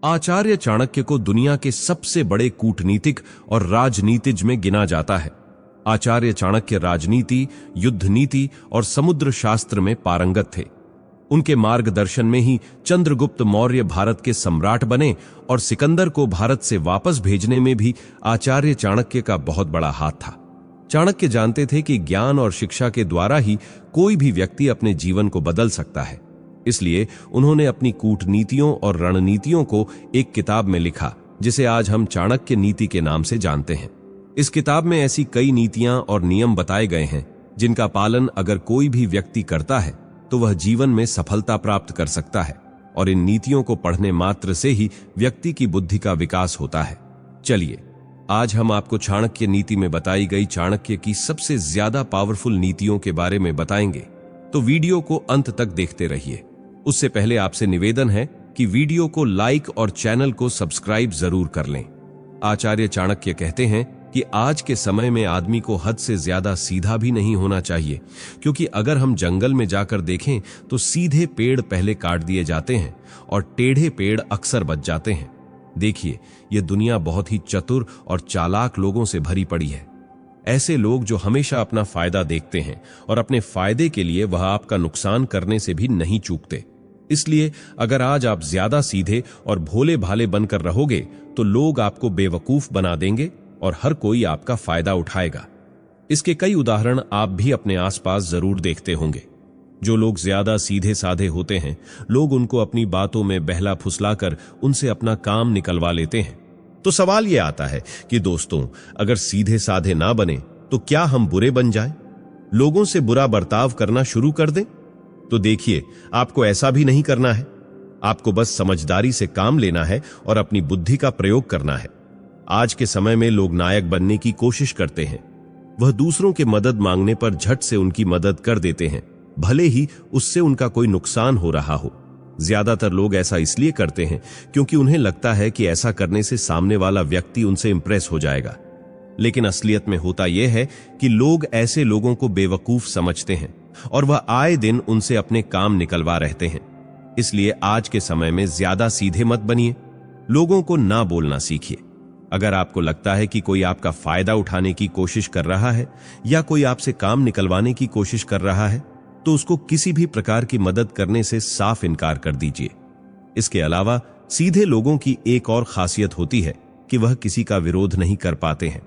आचार्य चाणक्य को दुनिया के सबसे बड़े कूटनीतिक और राजनीतिज्ञ में गिना जाता है। आचार्य चाणक्य राजनीति, युद्ध नीति और समुद्र शास्त्र में पारंगत थे। उनके मार्गदर्शन में ही चंद्रगुप्त मौर्य भारत के सम्राट बने और सिकंदर को भारत से वापस भेजने में भी आचार्य चाणक्य का बहुत बड़ा हाथ था। चाणक्य जानते थे कि ज्ञान और शिक्षा के द्वारा ही कोई भी व्यक्ति अपने जीवन को बदल सकता है। इसलिए उन्होंने अपनी कूटनीतियों और रणनीतियों को एक किताब में लिखा, जिसे आज हम चाणक्य नीति के नाम से जानते हैं। इस किताब में ऐसी कई नीतियां और नियम बताए गए हैं जिनका पालन अगर कोई भी व्यक्ति करता है तो वह जीवन में सफलता प्राप्त कर सकता है, और इन नीतियों को पढ़ने मात्र से ही व्यक्ति की बुद्धि का विकास होता है। चलिए, आज हम आपको चाणक्य नीति में बताई गई चाणक्य की सबसे ज्यादा पावरफुल नीतियों के बारे में बताएंगे, तो वीडियो को अंत तक देखते रहिए। उससे पहले आपसे निवेदन है कि वीडियो को लाइक और चैनल को सब्सक्राइब जरूर कर लें। आचार्य चाणक्य कहते हैं कि आज के समय में आदमी को हद से ज्यादा सीधा भी नहीं होना चाहिए, क्योंकि अगर हम जंगल में जाकर देखें तो सीधे पेड़ पहले काट दिए जाते हैं और टेढ़े पेड़ अक्सर बच जाते हैं। देखिए, यह दुनिया बहुत ही चतुर और चालाक लोगों से भरी पड़ी है। ऐसे लोग जो हमेशा अपना फायदा देखते हैं और अपने फायदे के लिए वह आपका नुकसान करने से भी नहीं चूकते। इसलिए अगर आज आप ज्यादा सीधे और भोले भाले बनकर रहोगे तो लोग आपको बेवकूफ बना देंगे और हर कोई आपका फायदा उठाएगा। इसके कई उदाहरण आप भी अपने आसपास जरूर देखते होंगे। जो लोग ज्यादा सीधे साधे होते हैं, लोग उनको अपनी बातों में बहला फुसलाकर उनसे अपना काम निकलवा लेते हैं। तो सवाल यह आता है कि दोस्तों, अगर सीधे साधे ना बने तो क्या हम बुरे बन जाएं? लोगों से बुरा बर्ताव करना शुरू कर दें? तो देखिए, आपको ऐसा भी नहीं करना है। आपको बस समझदारी से काम लेना है और अपनी बुद्धि का प्रयोग करना है। आज के समय में लोग नायक बनने की कोशिश करते हैं। वह दूसरों के मदद मांगने पर झट से उनकी मदद कर देते हैं, भले ही उससे उनका कोई नुकसान हो रहा हो। ज्यादातर लोग ऐसा इसलिए करते हैं क्योंकि उन्हें लगता है कि ऐसा करने से सामने वाला व्यक्ति उनसे इंप्रेस हो जाएगा। लेकिन असलियत में होता यह है कि लोग ऐसे लोगों को बेवकूफ समझते हैं और वह आए दिन उनसे अपने काम निकलवा रहते हैं। इसलिए आज के समय में ज्यादा सीधे मत बनिए, लोगों को ना बोलना सीखिए। अगर आपको लगता है कि कोई आपका फायदा उठाने की कोशिश कर रहा है या कोई आपसे काम निकलवाने की कोशिश कर रहा है, तो उसको किसी भी प्रकार की मदद करने से साफ इनकार कर दीजिए। इसके अलावा सीधे लोगों की एक और खासियत होती है कि वह किसी का विरोध नहीं कर पाते हैं।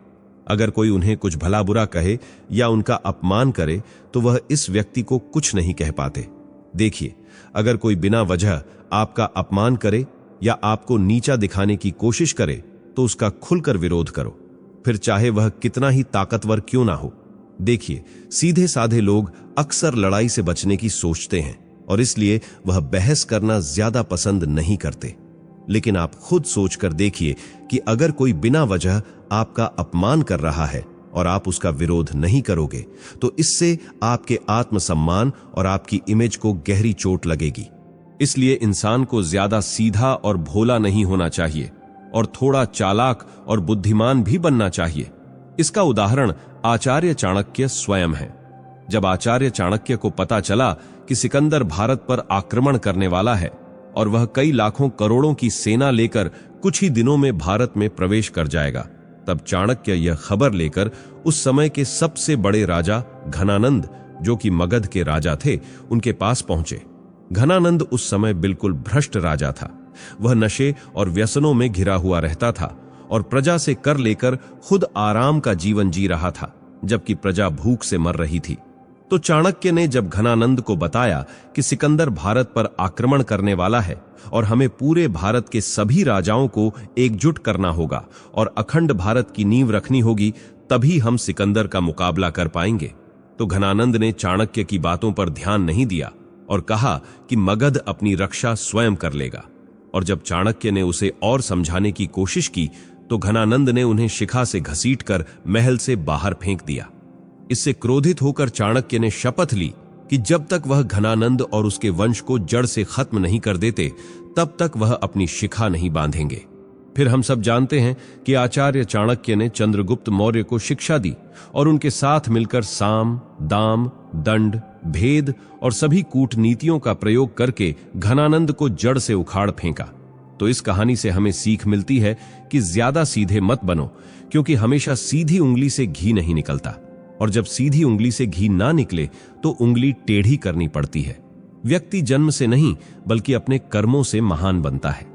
अगर कोई उन्हें कुछ भला बुरा कहे या उनका अपमान करे तो वह इस व्यक्ति को कुछ नहीं कह पाते। देखिए, अगर कोई बिना वजह आपका अपमान करे या आपको नीचा दिखाने की कोशिश करे तो उसका खुलकर विरोध करो, फिर चाहे वह कितना ही ताकतवर क्यों ना हो। देखिए, सीधे साधे लोग अक्सर लड़ाई से बचने की सोचते हैं और इसलिए वह बहस करना ज्यादा पसंद नहीं करते। लेकिन आप खुद सोचकर देखिए कि अगर कोई बिना वजह आपका अपमान कर रहा है और आप उसका विरोध नहीं करोगे तो इससे आपके आत्मसम्मान और आपकी इमेज को गहरी चोट लगेगी। इसलिए इंसान को ज्यादा सीधा और भोला नहीं होना चाहिए और थोड़ा चालाक और बुद्धिमान भी बनना चाहिए। इसका उदाहरण आचार्य चाणक्य स्वयं है। जब आचार्य चाणक्य को पता चला कि सिकंदर भारत पर आक्रमण करने वाला है और वह कई लाखों करोड़ों की सेना लेकर कुछ ही दिनों में भारत में प्रवेश कर जाएगा, तब चाणक्य यह खबर लेकर उस समय के सबसे बड़े राजा घनानंद, जो कि मगध के राजा थे, उनके पास पहुंचे। घनानंद उस समय बिल्कुल भ्रष्ट राजा था। वह नशे और व्यसनों में घिरा हुआ रहता था और प्रजा से कर लेकर खुद आराम का जीवन जी रहा था, जबकि प्रजा भूख से मर रही थी। तो चाणक्य ने जब घनानंद को बताया कि सिकंदर भारत पर आक्रमण करने वाला है और हमें पूरे भारत के सभी राजाओं को एकजुट करना होगा और अखंड भारत की नींव रखनी होगी, तभी हम सिकंदर का मुकाबला कर पाएंगे, तो घनानंद ने चाणक्य की बातों पर ध्यान नहीं दिया और कहा कि मगध अपनी रक्षा स्वयं कर लेगा। और जब चाणक्य ने उसे और समझाने की कोशिश की तो घनानंद ने उन्हें शिखा से घसीटकर महल से बाहर फेंक दिया। इससे क्रोधित होकर चाणक्य ने शपथ ली कि जब तक वह घनानंद और उसके वंश को जड़ से खत्म नहीं कर देते, तब तक वह अपनी शिखा नहीं बांधेंगे। फिर हम सब जानते हैं कि आचार्य चाणक्य ने चंद्रगुप्त मौर्य को शिक्षा दी और उनके साथ मिलकर साम, दाम, दंड, भेद और सभी कूटनीतियों का प्रयोग करके घनानंद को जड़ से उखाड़ फेंका। तो इस कहानी से हमें सीख मिलती है कि ज्यादा सीधे मत बनो, क्योंकि हमेशा सीधी उंगली से घी नहीं निकलता, और जब सीधी उंगली से घी ना निकले तो उंगली टेढ़ी करनी पड़ती है। व्यक्ति जन्म से नहीं बल्कि अपने कर्मों से महान बनता है।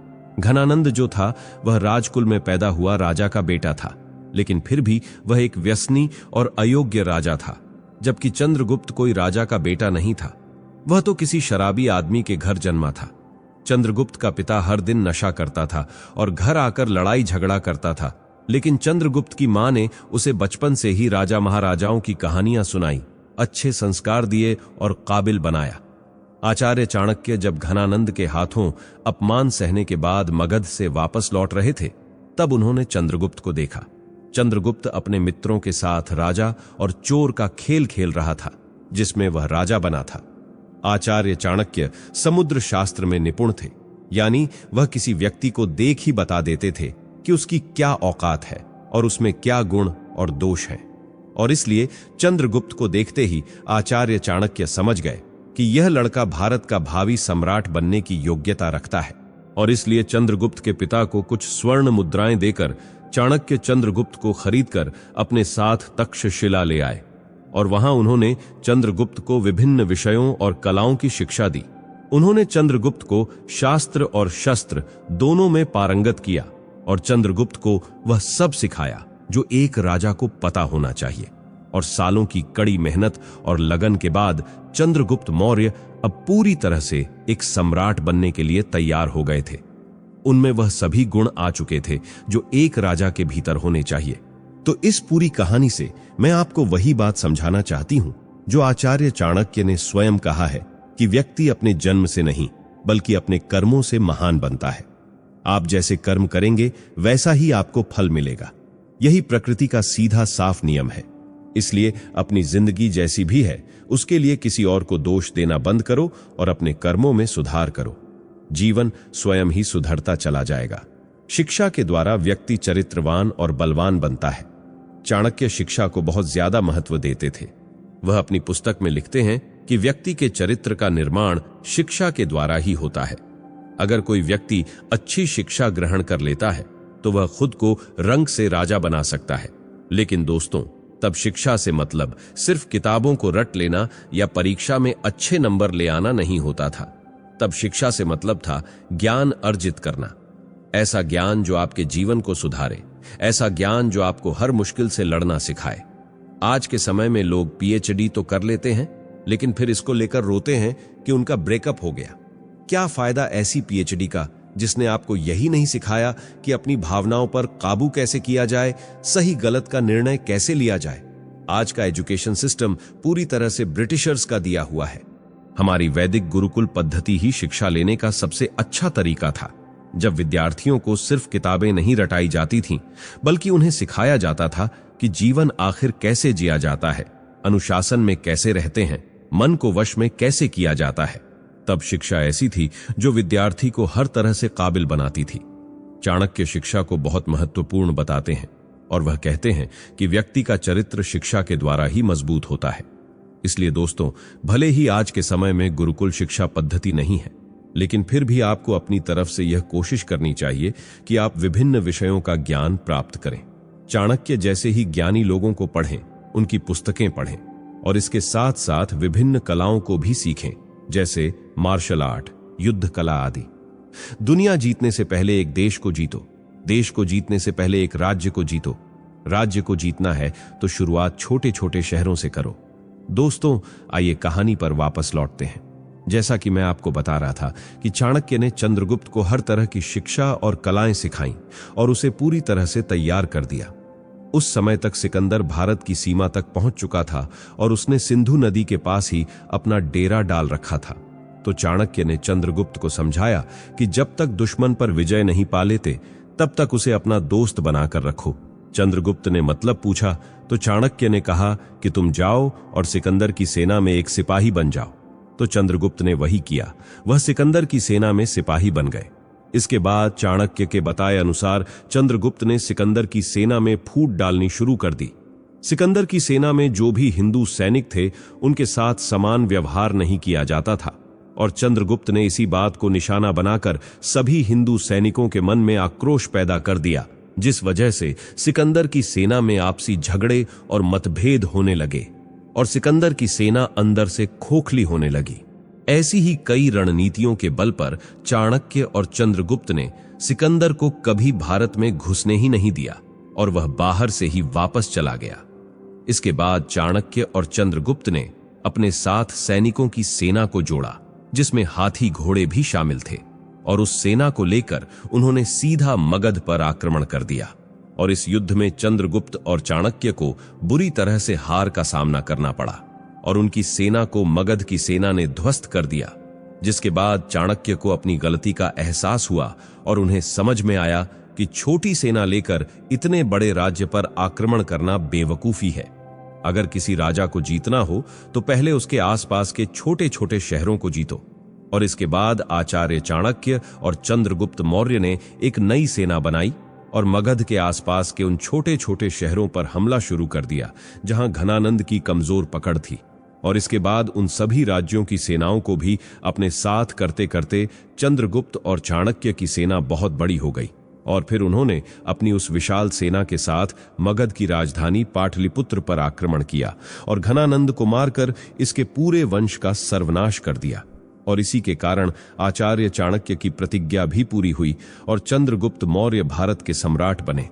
घनानंद जो था वह राजकुल में पैदा हुआ राजा का बेटा था, लेकिन फिर भी वह एक व्यसनी और अयोग्य राजा था। जबकि चंद्रगुप्त कोई राजा का बेटा नहीं था, वह तो किसी शराबी आदमी के घर जन्मा था। चंद्रगुप्त का पिता हर दिन नशा करता था और घर आकर लड़ाई झगड़ा करता था, लेकिन चंद्रगुप्त की मां ने उसे बचपन से ही राजा महाराजाओं की कहानियां सुनाई, अच्छे संस्कार दिए और काबिल बनाया। आचार्य चाणक्य जब घनानंद के हाथों अपमान सहने के बाद मगध से वापस लौट रहे थे, तब उन्होंने चंद्रगुप्त को देखा। चंद्रगुप्त अपने मित्रों के साथ राजा और चोर का खेल खेल रहा था, जिसमें वह राजा बना था। आचार्य चाणक्य समुद्र शास्त्र में निपुण थे, यानी वह किसी व्यक्ति को देख ही बता देते थे कि उसकी क्या औकात है और उसमें क्या गुण और दोष है। और इसलिए चंद्रगुप्त को देखते ही आचार्य चाणक्य समझ गए कि यह लड़का भारत का भावी सम्राट बनने की योग्यता रखता है, और इसलिए चंद्रगुप्त के पिता को कुछ स्वर्ण मुद्राएं देकर चाणक्य चंद्रगुप्त को खरीदकर अपने साथ तक्षशिला ले आए, और वहां उन्होंने चंद्रगुप्त को विभिन्न विषयों और कलाओं की शिक्षा दी। उन्होंने चंद्रगुप्त को शास्त्र और शस्त्र दोनों में पारंगत किया, और चंद्रगुप्त को वह सब सिखाया जो एक राजा को पता होना चाहिए। और सालों की कड़ी मेहनत और लगन के बाद चंद्रगुप्त मौर्य अब पूरी तरह से एक सम्राट बनने के लिए तैयार हो गए थे। उनमें वह सभी गुण आ चुके थे जो एक राजा के भीतर होने चाहिए। तो इस पूरी कहानी से मैं आपको वही बात समझाना चाहती हूं जो आचार्य चाणक्य ने स्वयं कहा है कि व्यक्ति अपने जन्म से नहीं बल्कि अपने कर्मों से महान बनता है। आप जैसे कर्म करेंगे वैसा ही आपको फल मिलेगा। यही प्रकृति का सीधा साफ नियम है। इसलिए अपनी जिंदगी जैसी भी है उसके लिए किसी और को दोष देना बंद करो और अपने कर्मों में सुधार करो। जीवन स्वयं ही सुधरता चला जाएगा। शिक्षा के द्वारा व्यक्ति चरित्रवान और बलवान बनता है। चाणक्य शिक्षा को बहुत ज्यादा महत्व देते थे। वह अपनी पुस्तक में लिखते हैं कि व्यक्ति के चरित्र का निर्माण शिक्षा के द्वारा ही होता है। अगर कोई व्यक्ति अच्छी शिक्षा ग्रहण कर लेता है तो वह खुद को रंग से राजा बना सकता है। लेकिन दोस्तों, तब शिक्षा से मतलब सिर्फ किताबों को रट लेना या परीक्षा में अच्छे नंबर ले आना नहीं होता था। तब शिक्षा से मतलब था ज्ञान अर्जित करना, ऐसा ज्ञान जो आपके जीवन को सुधारे, ऐसा ज्ञान जो आपको हर मुश्किल से लड़ना सिखाए। आज के समय में लोग पीएचडी तो कर लेते हैं, लेकिन फिर इसको लेकर रोते हैं कि उनका ब्रेकअप हो गया। क्या फायदा ऐसी पीएचडी का जिसने आपको यही नहीं सिखाया कि अपनी भावनाओं पर काबू कैसे किया जाए, सही गलत का निर्णय कैसे लिया जाए। आज का एजुकेशन सिस्टम पूरी तरह से ब्रिटिशर्स का दिया हुआ है। हमारी वैदिक गुरुकुल पद्धति ही शिक्षा लेने का सबसे अच्छा तरीका था, जब विद्यार्थियों को सिर्फ किताबें नहीं रटाई जाती थीं, बल्कि उन्हें सिखाया जाता था कि जीवन आखिर कैसे जिया जाता है, अनुशासन में कैसे रहते हैं, मन को वश में कैसे किया जाता है। तब शिक्षा ऐसी थी जो विद्यार्थी को हर तरह से काबिल बनाती थी। चाणक्य शिक्षा को बहुत महत्वपूर्ण बताते हैं और वह कहते हैं कि व्यक्ति का चरित्र शिक्षा के द्वारा ही मजबूत होता है। इसलिए दोस्तों, भले ही आज के समय में गुरुकुल शिक्षा पद्धति नहीं है, लेकिन फिर भी आपको अपनी तरफ से यह कोशिश करनी चाहिए कि आप विभिन्न विषयों का ज्ञान प्राप्त करें। चाणक्य जैसे ही ज्ञानी लोगों को पढ़ें, उनकी पुस्तकें पढ़ें और इसके साथ साथ विभिन्न कलाओं को भी सीखें, जैसे मार्शल आर्ट, युद्ध कला आदि। दुनिया जीतने से पहले एक देश को जीतो, देश को जीतने से पहले एक राज्य को जीतो, राज्य को जीतना है तो शुरुआत छोटे छोटे शहरों से करो। दोस्तों, आइए कहानी पर वापस लौटते हैं। जैसा कि मैं आपको बता रहा था कि चाणक्य ने चंद्रगुप्त को हर तरह की शिक्षा और कलाएं सिखाईं और उसे पूरी तरह से तैयार कर दिया। उस समय तक सिकंदर भारत की सीमा तक पहुंच चुका था और उसने सिंधु नदी के पास ही अपना डेरा डाल रखा था। तो चाणक्य ने चंद्रगुप्त को समझाया कि जब तक दुश्मन पर विजय नहीं पा लेते, तब तक उसे अपना दोस्त बनाकर रखो। चंद्रगुप्त ने मतलब पूछा तो चाणक्य ने कहा कि तुम जाओ और सिकंदर की सेना में एक सिपाही बन जाओ। तो चंद्रगुप्त ने वही किया, वह सिकंदर की सेना में सिपाही बन गए। इसके बाद चाणक्य के बताए अनुसार चंद्रगुप्त ने सिकंदर की सेना में फूट डालनी शुरू कर दी। सिकंदर की सेना में जो भी हिंदू सैनिक थे, उनके साथ समान व्यवहार नहीं किया जाता था। और चंद्रगुप्त ने इसी बात को निशाना बनाकर सभी हिंदू सैनिकों के मन में आक्रोश पैदा कर दिया, जिस वजह से सिकंदर की सेना में आपसी झगड़े और मतभेद होने लगे और सिकंदर की सेना अंदर से खोखली होने लगी। ऐसी ही कई रणनीतियों के बल पर चाणक्य और चंद्रगुप्त ने सिकंदर को कभी भारत में घुसने ही नहीं दिया और वह बाहर से ही वापस चला गया। इसके बाद चाणक्य और चंद्रगुप्त ने अपने साथ सैनिकों की सेना को जोड़ा, जिसमें हाथी घोड़े भी शामिल थे, और उस सेना को लेकर उन्होंने सीधा मगध पर आक्रमण कर दिया। और इस युद्ध में चंद्रगुप्त और चाणक्य को बुरी तरह से हार का सामना करना पड़ा और उनकी सेना को मगध की सेना ने ध्वस्त कर दिया, जिसके बाद चाणक्य को अपनी गलती का एहसास हुआ और उन्हें समझ में आया कि छोटी सेना लेकर इतने बड़े राज्य पर आक्रमण करना बेवकूफी है। अगर किसी राजा को जीतना हो तो पहले उसके आसपास के छोटे छोटे शहरों को जीतो। और इसके बाद आचार्य चाणक्य और चंद्रगुप्त मौर्य ने एक नई सेना बनाई और मगध के आसपास के उन छोटे छोटे शहरों पर हमला शुरू कर दिया जहां घनानंद की कमजोर पकड़ थी। और इसके बाद उन सभी राज्यों की सेनाओं को भी अपने साथ करते करते चंद्रगुप्त और चाणक्य की सेना बहुत बड़ी हो गई और फिर उन्होंने अपनी उस विशाल सेना के साथ मगध की राजधानी पाटलिपुत्र पर आक्रमण किया और घनानंद को मारकर इसके पूरे वंश का सर्वनाश कर दिया। और इसी के कारण आचार्य चाणक्य की प्रतिज्ञा भी पूरी हुई और चंद्रगुप्त मौर्य भारत के सम्राट बने।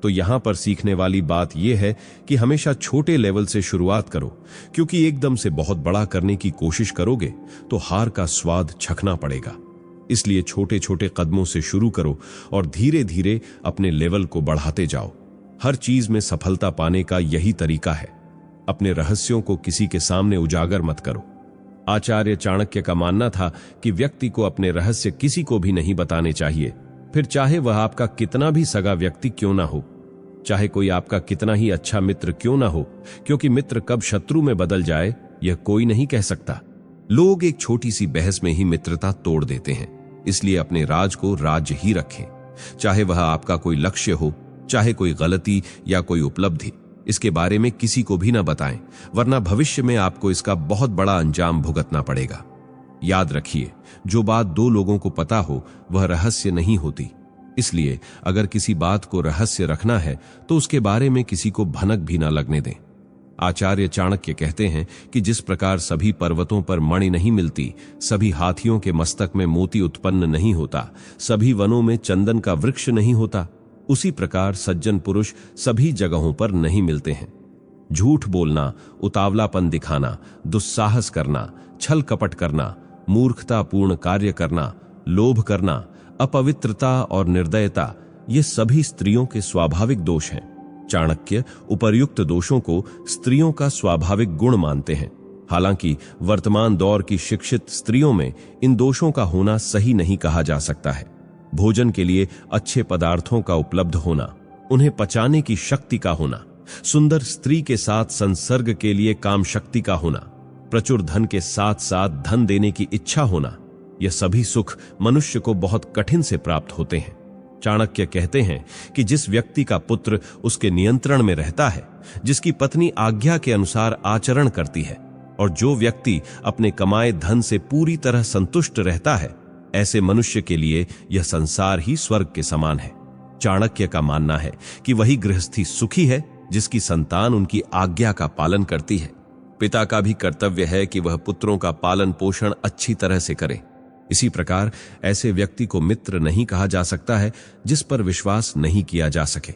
तो यहां पर सीखने वाली बात यह है कि हमेशा छोटे लेवल से शुरुआत करो, क्योंकि एकदम से बहुत बड़ा करने की कोशिश करोगे तो हार का स्वाद चखना पड़ेगा। इसलिए छोटे छोटे कदमों से शुरू करो और धीरे धीरे अपने लेवल को बढ़ाते जाओ। हर चीज में सफलता पाने का यही तरीका है। अपने रहस्यों को किसी के सामने उजागर मत करो। आचार्य चाणक्य का मानना था कि व्यक्ति को अपने रहस्य किसी को भी नहीं बताने चाहिए, फिर चाहे वह आपका कितना भी सगा व्यक्ति क्यों ना हो, चाहे कोई आपका कितना ही अच्छा मित्र क्यों ना हो, क्योंकि मित्र कब शत्रु में बदल जाए यह कोई नहीं कह सकता। लोग एक छोटी सी बहस में ही मित्रता तोड़ देते हैं। इसलिए अपने राज को राज ही रखें, चाहे वह आपका कोई लक्ष्य हो, चाहे कोई गलती या कोई उपलब्धि। इसके बारे में किसी को भी ना बताएं, वरना भविष्य में आपको इसका बहुत बड़ा अंजाम भुगतना पड़ेगा। याद रखिए, जो बात दो लोगों को पता हो वह रहस्य नहीं होती। इसलिए अगर किसी बात को रहस्य रखना है तो उसके बारे में किसी को भनक भी ना लगने दें। आचार्य चाणक्य कहते हैं कि जिस प्रकार सभी पर्वतों पर मणि नहीं मिलती, सभी हाथियों के मस्तक में मोती उत्पन्न नहीं होता, सभी वनों में चंदन का वृक्ष नहीं होता, उसी प्रकार सज्जन पुरुष सभी जगहों पर नहीं मिलते हैं। झूठ बोलना, उतावलापन दिखाना, दुस्साहस करना, छल कपट करना, मूर्खतापूर्ण कार्य करना, लोभ करना, अपवित्रता और निर्दयता, ये सभी स्त्रियों के स्वाभाविक दोष हैं। चाणक्य उपर्युक्त दोषों को स्त्रियों का स्वाभाविक गुण मानते हैं। हालांकि वर्तमान दौर की शिक्षित स्त्रियों में इन दोषों का होना सही नहीं कहा जा सकता है। भोजन के लिए अच्छे पदार्थों का उपलब्ध होना, उन्हें पचाने की शक्ति का होना, सुंदर स्त्री के साथ संसर्ग के लिए काम शक्ति का होना, प्रचुर धन के साथ साथ धन देने की इच्छा होना, यह सभी सुख मनुष्य को बहुत कठिन से प्राप्त होते हैं। चाणक्य कहते हैं कि जिस व्यक्ति का पुत्र उसके नियंत्रण में रहता है, जिसकी पत्नी आज्ञा के अनुसार आचरण करती है और जो व्यक्ति अपने कमाए धन से पूरी तरह संतुष्ट रहता है, ऐसे मनुष्य के लिए यह संसार ही स्वर्ग के समान है। चाणक्य का मानना है कि वही गृहस्थी सुखी है जिसकी संतान उनकी आज्ञा का पालन करती है। पिता का भी कर्तव्य है कि वह पुत्रों का पालन पोषण अच्छी तरह से करे। इसी प्रकार ऐसे व्यक्ति को मित्र नहीं कहा जा सकता है जिस पर विश्वास नहीं किया जा सके,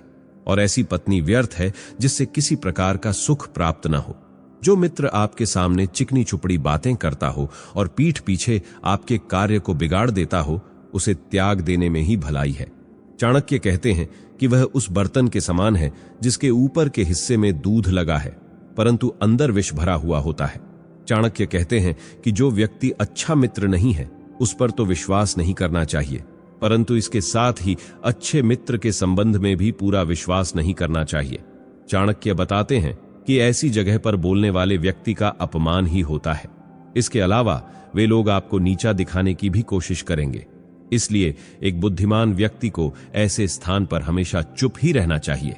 और ऐसी पत्नी व्यर्थ है जिससे किसी प्रकार का सुख प्राप्त न हो। जो मित्र आपके सामने चिकनी चुपड़ी बातें करता हो और पीठ पीछे आपके कार्य को बिगाड़ देता हो, उसे त्याग देने में ही भलाई है। चाणक्य कहते हैं कि वह उस बर्तन के समान है जिसके ऊपर के हिस्से में दूध लगा है परंतु अंदर विष भरा हुआ होता है। चाणक्य कहते हैं कि जो व्यक्ति अच्छा मित्र नहीं है उस पर तो विश्वास नहीं करना चाहिए, परंतु इसके साथ ही अच्छे मित्र के संबंध में भी पूरा विश्वास नहीं करना चाहिए। चाणक्य बताते हैं कि ऐसी जगह पर बोलने वाले व्यक्ति का अपमान ही होता है। इसके अलावा वे लोग आपको नीचा दिखाने की भी कोशिश करेंगे। इसलिए एक बुद्धिमान व्यक्ति को ऐसे स्थान पर हमेशा चुप ही रहना चाहिए।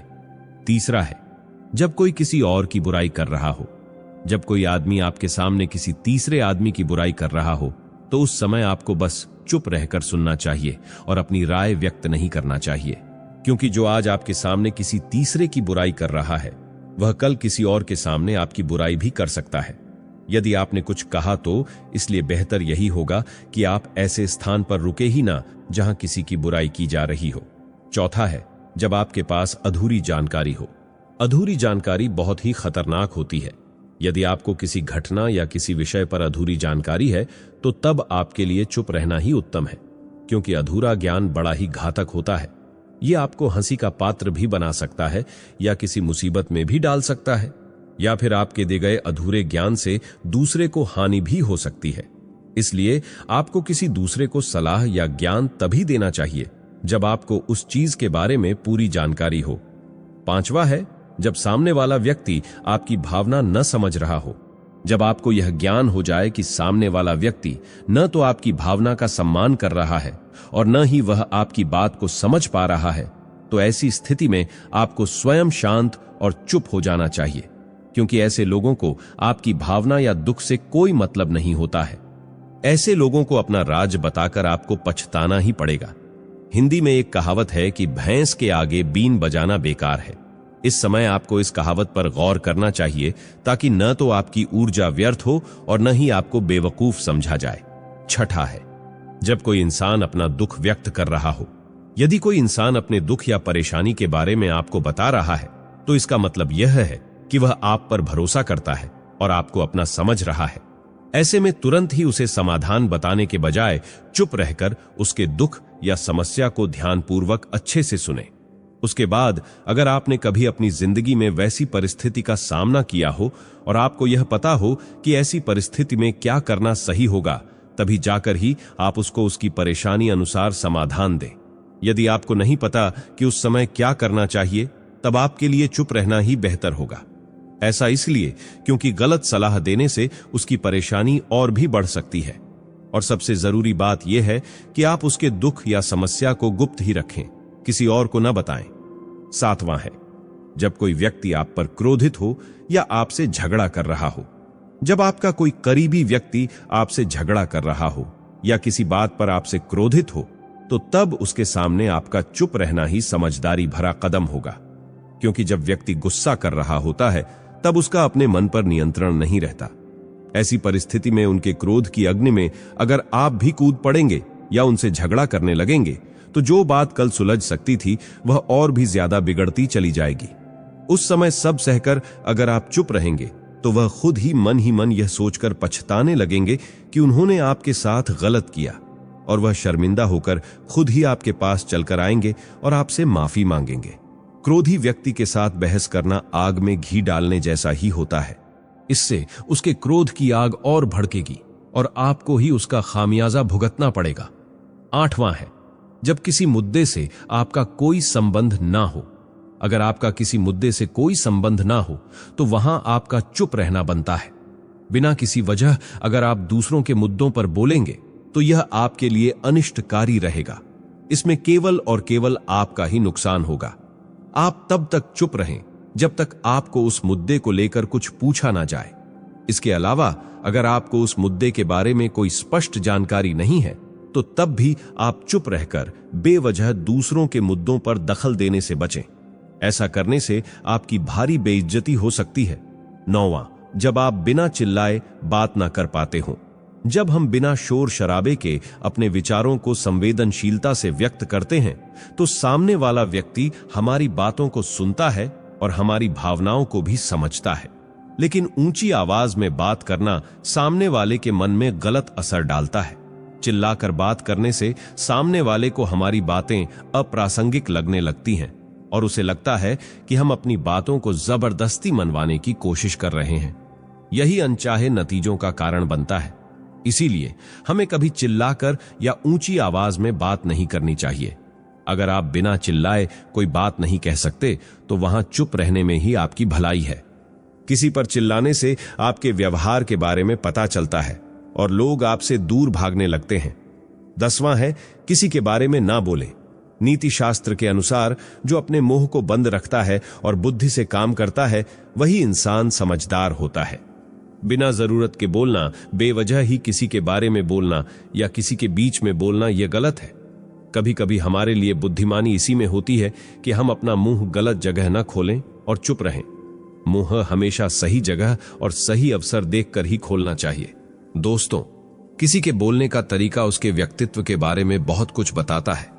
तीसरा है, जब कोई किसी और की बुराई कर रहा हो, जब कोई आदमी आपके सामने किसी तीसरे आदमी की बुराई कर रहा हो, तो उस समय आपको बस चुप रहकर सुनना चाहिए और अपनी राय व्यक्त नहीं करना चाहिए, क्योंकि जो आज आपके सामने किसी तीसरे की बुराई कर रहा है वह कल किसी और के सामने आपकी बुराई भी कर सकता है। यदि आपने कुछ कहा तो इसलिए बेहतर यही होगा कि आप ऐसे स्थान पर रुके ही ना जहां किसी की बुराई की जा रही हो। चौथा है, जब आपके पास अधूरी जानकारी हो। अधूरी जानकारी बहुत ही खतरनाक होती है। यदि आपको किसी घटना या किसी विषय पर अधूरी जानकारी है तो तब आपके लिए चुप रहना ही उत्तम है, क्योंकि अधूरा ज्ञान बड़ा ही घातक होता है। यह आपको हंसी का पात्र भी बना सकता है या किसी मुसीबत में भी डाल सकता है, या फिर आपके दिए गए अधूरे ज्ञान से दूसरे को हानि भी हो सकती है। इसलिए आपको किसी दूसरे को सलाह या ज्ञान तभी देना चाहिए जब आपको उस चीज के बारे में पूरी जानकारी हो। पांचवा है, जब सामने वाला व्यक्ति आपकी भावना न समझ रहा हो। जब आपको यह ज्ञान हो जाए कि सामने वाला व्यक्ति न तो आपकी भावना का सम्मान कर रहा है और न ही वह आपकी बात को समझ पा रहा है, तो ऐसी स्थिति में आपको स्वयं शांत और चुप हो जाना चाहिए, क्योंकि ऐसे लोगों को आपकी भावना या दुख से कोई मतलब नहीं होता है। ऐसे लोगों को अपना राज बताकर आपको पछताना ही पड़ेगा। हिंदी में एक कहावत है कि भैंस के आगे बीन बजाना बेकार है। इस समय आपको इस कहावत पर गौर करना चाहिए ताकि न तो आपकी ऊर्जा व्यर्थ हो और न ही आपको बेवकूफ समझा जाए। छठा है, जब कोई इंसान अपना दुख व्यक्त कर रहा हो। यदि कोई इंसान अपने दुख या परेशानी के बारे में आपको बता रहा है तो इसका मतलब यह है कि वह आप पर भरोसा करता है और आपको अपना समझ रहा है। ऐसे में तुरंत ही उसे समाधान बताने के बजाय चुप रहकर उसके दुख या समस्या को ध्यानपूर्वक अच्छे से सुने। उसके बाद अगर आपने कभी अपनी जिंदगी में वैसी परिस्थिति का सामना किया हो और आपको यह पता हो कि ऐसी परिस्थिति में क्या करना सही होगा, तभी जाकर ही आप उसको उसकी परेशानी अनुसार समाधान दें। यदि आपको नहीं पता कि उस समय क्या करना चाहिए, तब आपके लिए चुप रहना ही बेहतर होगा। ऐसा इसलिए क्योंकि गलत सलाह देने से उसकी परेशानी और भी बढ़ सकती है। और सबसे जरूरी बात यह है कि आप उसके दुख या समस्या को गुप्त ही रखें, किसी और को न बताएं। सातवां है, जब कोई व्यक्ति आप पर क्रोधित हो या आपसे झगड़ा कर रहा हो। जब आपका कोई करीबी व्यक्ति आपसे झगड़ा कर रहा हो या किसी बात पर आपसे क्रोधित हो, तो तब उसके सामने आपका चुप रहना ही समझदारी भरा कदम होगा, क्योंकि जब व्यक्ति गुस्सा कर रहा होता है तब उसका अपने मन पर नियंत्रण नहीं रहता। ऐसी परिस्थिति में उनके क्रोध की अग्नि में अगर आप भी कूद पड़ेंगे या उनसे झगड़ा करने लगेंगे तो जो बात कल सुलझ सकती थी वह और भी ज्यादा बिगड़ती चली जाएगी। उस समय सब सहकर अगर आप चुप रहेंगे तो वह खुद ही मन यह सोचकर पछताने लगेंगे कि उन्होंने आपके साथ गलत किया, और वह शर्मिंदा होकर खुद ही आपके पास चलकर आएंगे और आपसे माफी मांगेंगे। क्रोधी व्यक्ति के साथ बहस करना आग में घी डालने जैसा ही होता है। इससे उसके क्रोध की आग और भड़केगी और आपको ही उसका खामियाजा भुगतना पड़ेगा। आठवां है, जब किसी मुद्दे से आपका कोई संबंध ना हो। अगर आपका किसी मुद्दे से कोई संबंध ना हो तो वहां आपका चुप रहना बनता है। बिना किसी वजह अगर आप दूसरों के मुद्दों पर बोलेंगे तो यह आपके लिए अनिष्टकारी रहेगा। इसमें केवल और केवल आपका ही नुकसान होगा। आप तब तक चुप रहें जब तक आपको उस मुद्दे को लेकर कुछ पूछा ना जाए। इसके अलावा अगर आपको उस मुद्दे के बारे में कोई स्पष्ट जानकारी नहीं है तो तब भी आप चुप रहकर बेवजह दूसरों के मुद्दों पर दखल देने से बचें। ऐसा करने से आपकी भारी बेइज्जती हो सकती है। नौवां, जब आप बिना चिल्लाए बात ना कर पाते हो। जब हम बिना शोर शराबे के अपने विचारों को संवेदनशीलता से व्यक्त करते हैं तो सामने वाला व्यक्ति हमारी बातों को सुनता है और हमारी भावनाओं को भी समझता है। लेकिन ऊंची आवाज में बात करना सामने वाले के मन में गलत असर डालता है। चिल्लाकर बात करने से सामने वाले को हमारी बातें अप्रासंगिक लगने लगती हैं और उसे लगता है कि हम अपनी बातों को जबरदस्ती मनवाने की कोशिश कर रहे हैं। यही अनचाहे नतीजों का कारण बनता है। इसीलिए हमें कभी चिल्लाकर या ऊंची आवाज में बात नहीं करनी चाहिए। अगर आप बिना चिल्लाए कोई बात नहीं कह सकते तो वहां चुप रहने में ही आपकी भलाई है। किसी पर चिल्लाने से आपके व्यवहार के बारे में पता चलता है और लोग आपसे दूर भागने लगते हैं। 10वां है, किसी के बारे में ना बोले। नीति शास्त्र के अनुसार जो अपने मुंह को बंद रखता है और बुद्धि से काम करता है वही इंसान समझदार होता है। बिना जरूरत के बोलना, बेवजह ही किसी के बारे में बोलना या किसी के बीच में बोलना यह गलत है। कभी कभी हमारे लिए बुद्धिमानी इसी में होती है कि हम अपना मुंह गलत जगह न खोलें और चुप रहें। मुंह हमेशा सही जगह और सही अवसर देखकर ही खोलना चाहिए। दोस्तों, किसी के बोलने का तरीका उसके व्यक्तित्व के बारे में बहुत कुछ बताता है।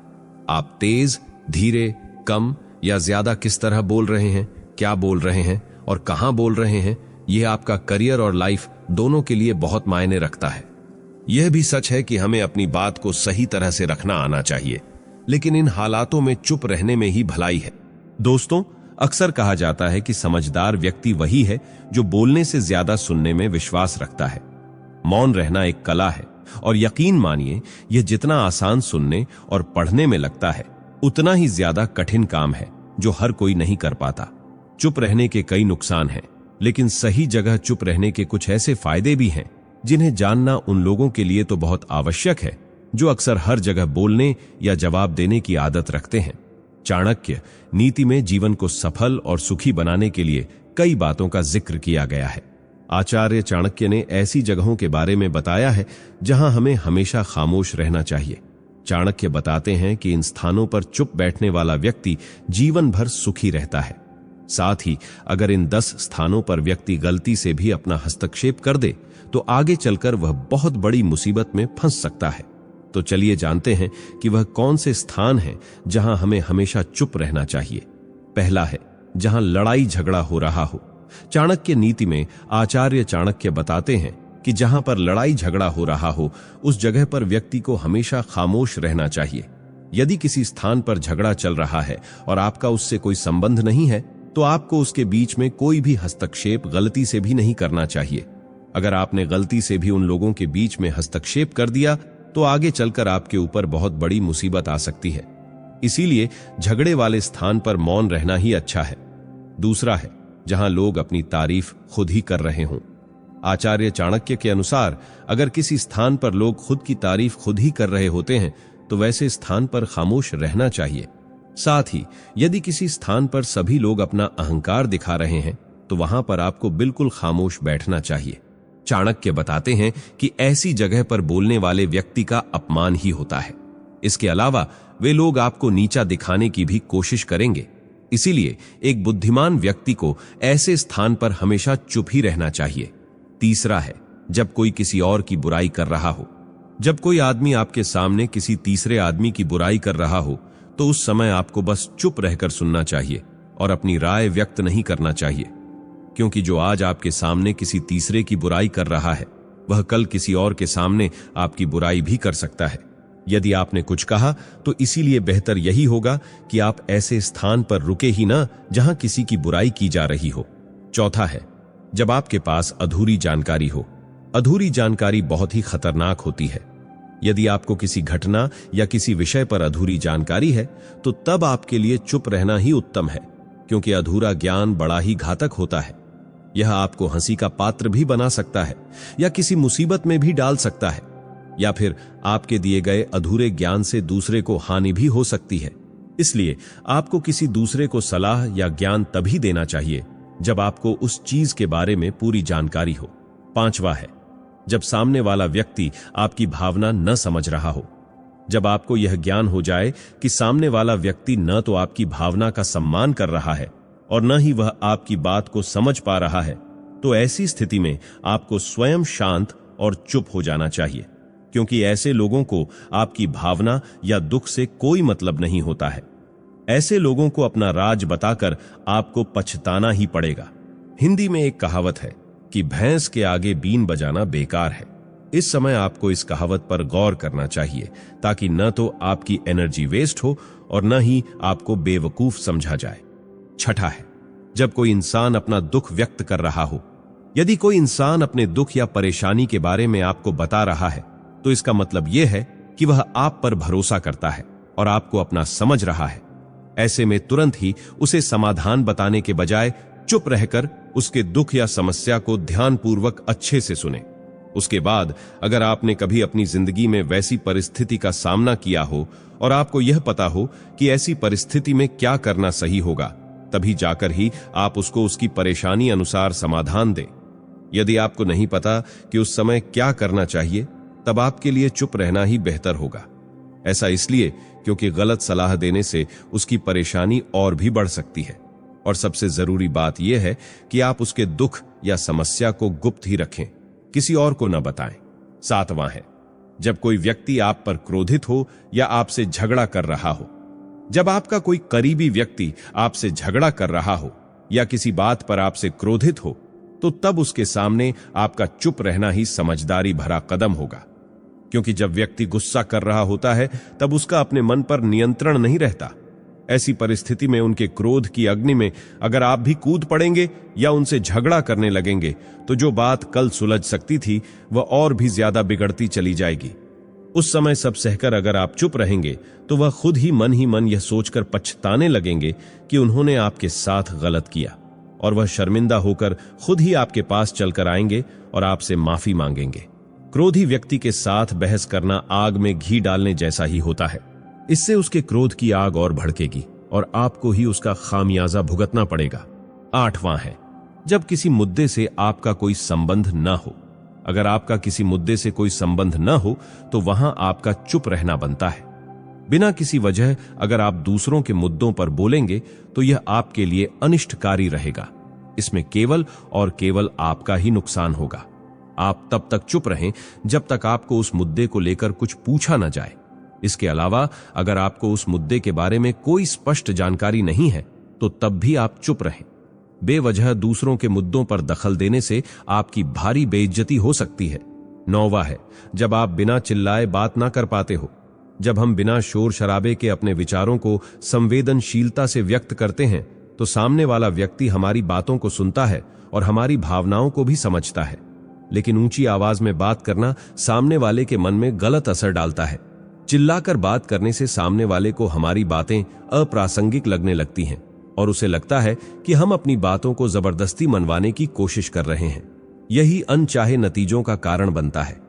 आप तेज, धीरे, कम या ज्यादा किस तरह बोल रहे हैं, क्या बोल रहे हैं और कहां बोल रहे हैं, यह आपका करियर और लाइफ दोनों के लिए बहुत मायने रखता है। यह भी सच है कि हमें अपनी बात को सही तरह से रखना आना चाहिए, लेकिन इन हालातों में चुप रहने में ही भलाई है। दोस्तों, अक्सर कहा जाता है कि समझदार व्यक्ति वही है जो बोलने से ज्यादा सुनने में विश्वास रखता है। मौन रहना एक कला है और यकीन मानिए, यह जितना आसान सुनने और पढ़ने में लगता है, उतना ही ज्यादा कठिन काम है जो हर कोई नहीं कर पाता। चुप रहने के कई नुकसान हैं, लेकिन सही जगह चुप रहने के कुछ ऐसे फायदे भी हैं जिन्हें जानना उन लोगों के लिए तो बहुत आवश्यक है जो अक्सर हर जगह बोलने या जवाब देने की आदत रखते हैं। चाणक्य नीति में जीवन को सफल और सुखी बनाने के लिए कई बातों का जिक्र किया गया है। आचार्य चाणक्य ने ऐसी जगहों के बारे में बताया है जहां हमें हमेशा खामोश रहना चाहिए। चाणक्य बताते हैं कि इन स्थानों पर चुप बैठने वाला व्यक्ति जीवन भर सुखी रहता है। साथ ही अगर इन 10 स्थानों पर व्यक्ति गलती से भी अपना हस्तक्षेप कर दे तो आगे चलकर वह बहुत बड़ी मुसीबत में फंस सकता है। तो चलिए जानते हैं कि वह कौन से स्थान हैं जहां हमें हमेशा चुप रहना चाहिए। पहला है जहां लड़ाई झगड़ा हो रहा हो। चाणक्य नीति में आचार्य चाणक्य बताते हैं कि जहां पर लड़ाई झगड़ा हो रहा हो, उस जगह पर व्यक्ति को हमेशा खामोश रहना चाहिए। यदि किसी स्थान पर झगड़ा चल रहा है और आपका उससे कोई संबंध नहीं है, तो आपको उसके बीच में कोई भी हस्तक्षेप गलती से भी नहीं करना चाहिए। अगर आपने गलती से भी उन लोगों के बीच में हस्तक्षेप कर दिया तो आगे चलकर आपके ऊपर बहुत बड़ी मुसीबत आ सकती है। इसीलिए झगड़े वाले स्थान पर मौन रहना ही अच्छा है। दूसरा है जहां लोग अपनी तारीफ खुद ही कर रहे हों। आचार्य चाणक्य के अनुसार अगर किसी स्थान पर लोग खुद की तारीफ खुद ही कर रहे होते हैं तो वैसे स्थान पर खामोश रहना चाहिए। साथ ही यदि किसी स्थान पर सभी लोग अपना अहंकार दिखा रहे हैं तो वहां पर आपको बिल्कुल खामोश बैठना चाहिए। चाणक्य बताते हैं कि ऐसी जगह पर बोलने वाले व्यक्ति का अपमान ही होता है। इसके अलावा वे लोग आपको नीचा दिखाने की भी कोशिश करेंगे। इसीलिए एक बुद्धिमान व्यक्ति को ऐसे स्थान पर हमेशा चुप ही रहना चाहिए। तीसरा है जब कोई किसी और की बुराई कर रहा हो। जब कोई आदमी आपके सामने किसी तीसरे आदमी की बुराई कर रहा हो तो उस समय आपको बस चुप रहकर सुनना चाहिए और अपनी राय व्यक्त नहीं करना चाहिए, क्योंकि जो आज आपके सामने किसी तीसरे की बुराई कर रहा है वह कल किसी और के सामने आपकी बुराई भी कर सकता है। यदि आपने कुछ कहा तो इसीलिए बेहतर यही होगा कि आप ऐसे स्थान पर रुके ही ना जहां किसी की बुराई की जा रही हो। चौथा है जब आपके पास अधूरी जानकारी हो। अधूरी जानकारी बहुत ही खतरनाक होती है। यदि आपको किसी घटना या किसी विषय पर अधूरी जानकारी है तो तब आपके लिए चुप रहना ही उत्तम है, क्योंकि अधूरा ज्ञान बड़ा ही घातक होता है। यह आपको हंसी का पात्र भी बना सकता है या किसी मुसीबत में भी डाल सकता है, या फिर आपके दिए गए अधूरे ज्ञान से दूसरे को हानि भी हो सकती है। इसलिए आपको किसी दूसरे को सलाह या ज्ञान तभी देना चाहिए जब आपको उस चीज के बारे में पूरी जानकारी हो। पांचवा है जब सामने वाला व्यक्ति आपकी भावना न समझ रहा हो। जब आपको यह ज्ञान हो जाए कि सामने वाला व्यक्ति न तो आपकी भावना का सम्मान कर रहा है और न ही वह आपकी बात को समझ पा रहा है, तो ऐसी स्थिति में आपको स्वयं शांत और चुप हो जाना चाहिए, क्योंकि ऐसे लोगों को आपकी भावना या दुख से कोई मतलब नहीं होता है। ऐसे लोगों को अपना राज बताकर आपको पछताना ही पड़ेगा। हिंदी में एक कहावत है कि भैंस के आगे बीन बजाना बेकार है। इस समय आपको इस कहावत पर गौर करना चाहिए ताकि न तो आपकी एनर्जी वेस्ट हो और न ही आपको बेवकूफ समझा जाए। छठा है जब कोई इंसान अपना दुख व्यक्त कर रहा हो। यदि कोई इंसान अपने दुख या परेशानी के बारे में आपको बता रहा है तो इसका मतलब यह है कि वह आप पर भरोसा करता है और आपको अपना समझ रहा है। ऐसे में तुरंत ही उसे समाधान बताने के बजाय चुप रहकर उसके दुख या समस्या को ध्यानपूर्वक अच्छे से सुने। उसके बाद अगर आपने कभी अपनी जिंदगी में वैसी परिस्थिति का सामना किया हो और आपको यह पता हो कि ऐसी परिस्थिति में क्या करना सही होगा, तभी जाकर ही आप उसको उसकी परेशानी अनुसार समाधान दें। यदि आपको नहीं पता कि उस समय क्या करना चाहिए, तब आपके लिए चुप रहना ही बेहतर होगा। ऐसा इसलिए क्योंकि गलत सलाह देने से उसकी परेशानी और भी बढ़ सकती है। और सबसे जरूरी बात यह है कि आप उसके दुख या समस्या को गुप्त ही रखें, किसी और को न बताएं। 7वां है, जब कोई व्यक्ति आप पर क्रोधित हो या आपसे झगड़ा कर रहा हो। जब आपका कोई करीबी व्यक्ति आपसे झगड़ा कर रहा हो या किसी बात पर आपसे क्रोधित हो, तो तब उसके सामने आपका चुप रहना ही समझदारी भरा कदम होगा। क्योंकि जब व्यक्ति गुस्सा कर रहा होता है, तब उसका अपने मन पर नियंत्रण नहीं रहता। ऐसी परिस्थिति में उनके क्रोध की अग्नि में अगर आप भी कूद पड़ेंगे या उनसे झगड़ा करने लगेंगे, तो जो बात कल सुलझ सकती थी वह और भी ज्यादा बिगड़ती चली जाएगी। उस समय सब सहकर अगर आप चुप रहेंगे, तो वह खुद ही मन यह सोचकर पछताने लगेंगे कि उन्होंने आपके साथ गलत किया, और वह शर्मिंदा होकर खुद ही आपके पास चलकर आएंगे और आपसे माफी मांगेंगे। क्रोधी व्यक्ति के साथ बहस करना आग में घी डालने जैसा ही होता है। इससे उसके क्रोध की आग और भड़केगी और आपको ही उसका खामियाजा भुगतना पड़ेगा। 8वां है, जब किसी मुद्दे से आपका कोई संबंध न हो। अगर आपका किसी मुद्दे से कोई संबंध न हो, तो वहां आपका चुप रहना बनता है। बिना किसी वजह अगर आप दूसरों के मुद्दों पर बोलेंगे, तो यह आपके लिए अनिष्टकारी रहेगा। इसमें केवल और केवल आपका ही नुकसान होगा। आप तब तक चुप रहें जब तक आपको उस मुद्दे को लेकर कुछ पूछा न जाए। इसके अलावा अगर आपको उस मुद्दे के बारे में कोई स्पष्ट जानकारी नहीं है, तो तब भी आप चुप रहें। बेवजह दूसरों के मुद्दों पर दखल देने से आपकी भारी बेइज्जती हो सकती है। 9वां है, जब आप बिना चिल्लाए बात ना कर पाते हो। जब हम बिना शोर शराबे के अपने विचारों को संवेदनशीलता से व्यक्त करते हैं, तो सामने वाला व्यक्ति हमारी बातों को सुनता है और हमारी भावनाओं को भी समझता है। लेकिन ऊंची आवाज में बात करना सामने वाले के मन में गलत असर डालता है। चिल्लाकर बात करने से सामने वाले को हमारी बातें अप्रासंगिक लगने लगती हैं और उसे लगता है कि हम अपनी बातों को जबरदस्ती मनवाने की कोशिश कर रहे हैं। यही अनचाहे नतीजों का कारण बनता है।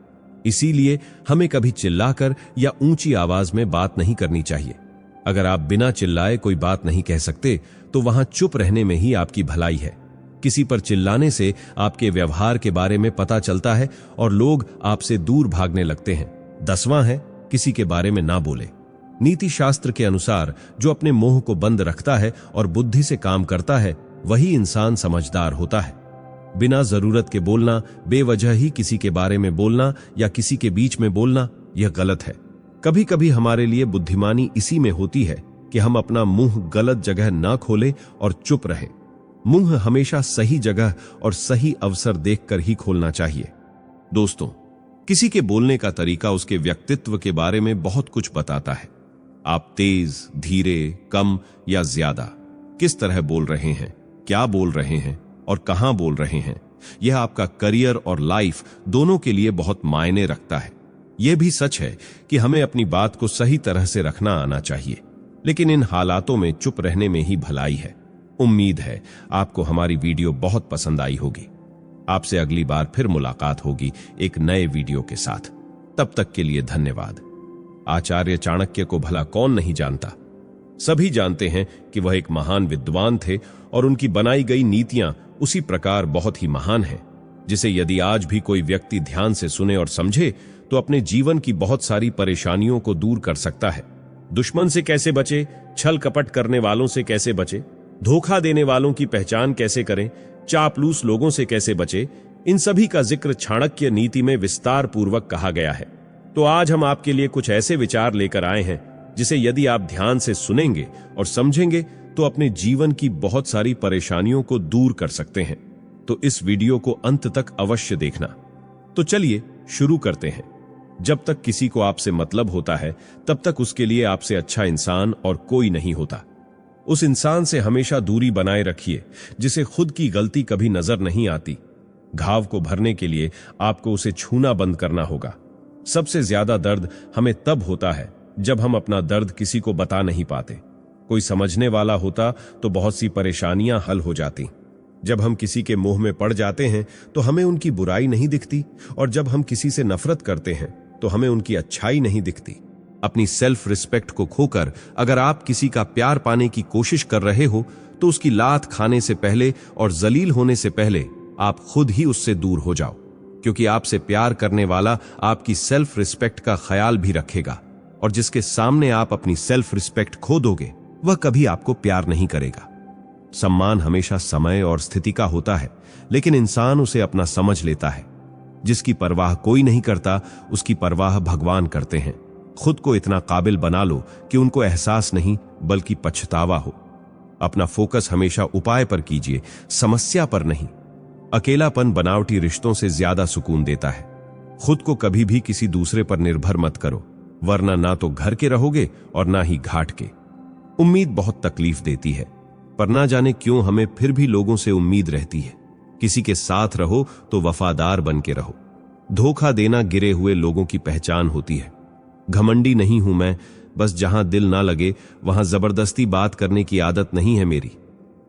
इसीलिए हमें कभी चिल्लाकर या ऊंची आवाज में बात नहीं करनी चाहिए। अगर आप बिना चिल्लाए कोई बात नहीं कह सकते, तो वहां चुप रहने में ही आपकी भलाई है। किसी पर चिल्लाने से आपके व्यवहार के बारे में पता चलता है और लोग आपसे दूर भागने लगते हैं। 10वां है, किसी के बारे में ना बोले। नीति शास्त्र के अनुसार जो अपने मोह को बंद रखता है और बुद्धि से काम करता है, वही इंसान समझदार होता है। बिना जरूरत के बोलना, बेवजह ही किसी के बारे में बोलना या किसी के बीच में बोलना, यह गलत है। कभी कभी हमारे लिए बुद्धिमानी इसी में होती है कि हम अपना मुंह गलत जगह ना खोलें और चुप रहें। मुंह हमेशा सही जगह और सही अवसर देखकर ही खोलना चाहिए। दोस्तों, किसी के बोलने का तरीका उसके व्यक्तित्व के बारे में बहुत कुछ बताता है। आप तेज, धीरे, कम या ज्यादा किस तरह बोल रहे हैं, क्या बोल रहे हैं और कहां बोल रहे हैं, यह आपका करियर और लाइफ दोनों के लिए बहुत मायने रखता है। यह भी सच है कि हमें अपनी बात को सही तरह से रखना आना चाहिए, लेकिन इन हालातों में चुप रहने में ही भलाई है। उम्मीद है आपको हमारी वीडियो बहुत पसंद आई होगी। आपसे अगली बार फिर मुलाकात होगी एक नए वीडियो के साथ। तब तक के लिए धन्यवाद। आचार्य चाणक्य को भला कौन नहीं जानता। सभी जानते हैं कि वह एक महान विद्वान थे और उनकी बनाई गई नीतियां उसी प्रकार बहुत ही महान हैं, जिसे यदि आज भी कोई व्यक्ति ध्यान से सुने और समझे, तो अपने जीवन की बहुत सारी परेशानियों को दूर कर सकता है। दुश्मन से कैसे बचे, छल कपट करने वालों से कैसे बचे, धोखा देने वालों की पहचान कैसे करें, चापलूस लोगों से कैसे बचे, इन सभी का जिक्र चाणक्य नीति में विस्तार पूर्वक कहा गया है। तो आज हम आपके लिए कुछ ऐसे विचार लेकर आए हैं जिसे यदि आप ध्यान से सुनेंगे और समझेंगे, तो अपने जीवन की बहुत सारी परेशानियों को दूर कर सकते हैं। तो इस वीडियो को अंत तक अवश्य देखना। तो चलिए शुरू करते हैं। जब तक किसी को आपसे मतलब होता है, तब तक उसके लिए आपसे अच्छा इंसान और कोई नहीं होता। उस इंसान से हमेशा दूरी बनाए रखिए जिसे खुद की गलती कभी नजर नहीं आती। घाव को भरने के लिए आपको उसे छूना बंद करना होगा। सबसे ज्यादा दर्द हमें तब होता है जब हम अपना दर्द किसी को बता नहीं पाते। कोई समझने वाला होता तो बहुत सी परेशानियां हल हो जाती। जब हम किसी के मोह में पड़ जाते हैं तो हमें उनकी बुराई नहीं दिखती, और जब हम किसी से नफरत करते हैं तो हमें उनकी अच्छाई नहीं दिखती। अपनी सेल्फ रिस्पेक्ट को खोकर अगर आप किसी का प्यार पाने की कोशिश कर रहे हो, तो उसकी लात खाने से पहले और जलील होने से पहले आप खुद ही उससे दूर हो जाओ, क्योंकि आपसे प्यार करने वाला आपकी सेल्फ रिस्पेक्ट का ख्याल भी रखेगा, और जिसके सामने आप अपनी सेल्फ रिस्पेक्ट खो दोगे वह कभी आपको प्यार नहीं करेगा। सम्मान हमेशा समय और स्थिति का होता है, लेकिन इंसान उसे अपना समझ लेता है। जिसकी परवाह कोई नहीं करता, उसकी परवाह भगवान करते हैं। खुद को इतना काबिल बना लो कि उनको एहसास नहीं बल्कि पछतावा हो। अपना फोकस हमेशा उपाय पर कीजिए, समस्या पर नहीं। अकेलापन बनावटी रिश्तों से ज्यादा सुकून देता है। खुद को कभी भी किसी दूसरे पर निर्भर मत करो, वरना ना तो घर के रहोगे और ना ही घाट के। उम्मीद बहुत तकलीफ देती है, पर ना जाने क्यों हमें फिर भी लोगों से उम्मीद रहती है। किसी के साथ रहो तो वफादार बन के रहो। धोखा देना गिरे हुए लोगों की पहचान होती है। घमंडी नहीं हूं मैं, बस जहां दिल ना लगे वहां जबरदस्ती बात करने की आदत नहीं है मेरी।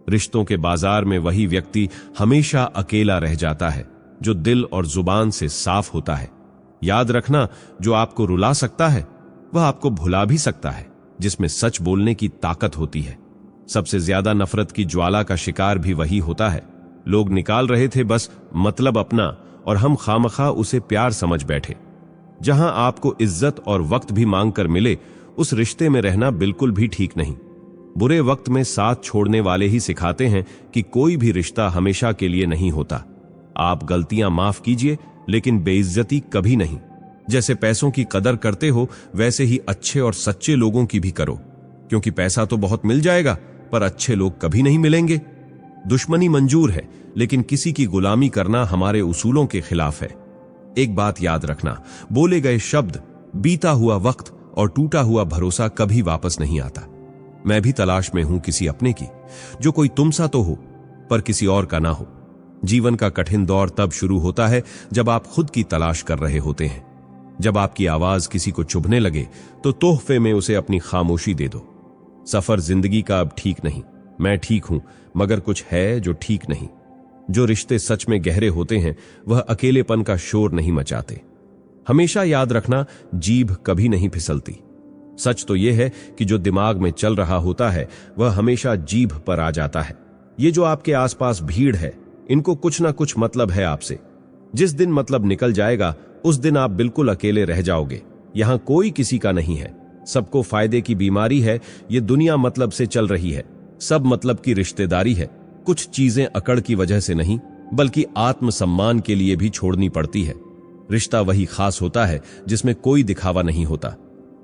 रिश्तों के बाजार में वही व्यक्ति हमेशा अकेला रह जाता है जो दिल और जुबान से साफ होता है। याद रखना, जो आपको रुला सकता है वह आपको भुला भी सकता है, जिसमें सच बोलने की ताकत होती है। सबसे ज्यादा नफरत की ज्वाला का शिकार भी वही होता है। लोग निकाल रहे थे बस मतलब अपना, और हम खामखा उसे प्यार समझ बैठे। जहां आपको इज्जत और वक्त भी मांग कर मिले, उस रिश्ते में रहना बिल्कुल भी ठीक नहीं। बुरे वक्त में साथ छोड़ने वाले ही सिखाते हैं कि कोई भी रिश्ता हमेशा के लिए नहीं होता। आप गलतियां माफ कीजिए, लेकिन बेइज्जती कभी नहीं। जैसे पैसों की कदर करते हो, वैसे ही अच्छे और सच्चे लोगों की भी करो, क्योंकि पैसा तो बहुत मिल जाएगा पर अच्छे लोग कभी नहीं मिलेंगे। दुश्मनी मंजूर है, लेकिन किसी की गुलामी करना हमारे उसूलों के खिलाफ है। एक बात याद रखना, बोले गए शब्द, बीता हुआ वक्त और टूटा हुआ भरोसा कभी वापस नहीं आता। मैं भी तलाश में हूं किसी अपने की, जो कोई तुम सा तो हो पर किसी और का ना हो। जीवन का कठिन दौर तब शुरू होता है जब आप खुद की तलाश कर रहे होते हैं। जब आपकी आवाज किसी को चुभने लगे तो तोहफे में उसे अपनी खामोशी दे दो। सफर जिंदगी का अब ठीक नहीं। मैं ठीक हूं, मगर कुछ है जो ठीक नहीं। जो रिश्ते सच में गहरे होते हैं वह अकेलेपन का शोर नहीं मचाते। हमेशा याद रखना, जीभ कभी नहीं फिसलती। सच तो यह है कि जो दिमाग में चल रहा होता है वह हमेशा जीभ पर आ जाता है। ये जो आपके आसपास भीड़ है, इनको कुछ ना कुछ मतलब है आपसे। जिस दिन मतलब निकल जाएगा उस दिन आप बिल्कुल अकेले रह जाओगे। यहां कोई किसी का नहीं है। सबको फायदे की बीमारी है। ये दुनिया मतलब से चल रही है। सब मतलब की रिश्तेदारी है। कुछ चीजें अकड़ की वजह से नहीं, बल्कि आत्मसम्मान के लिए भी छोड़नी पड़ती है। रिश्ता वही खास होता है जिसमें कोई दिखावा नहीं होता।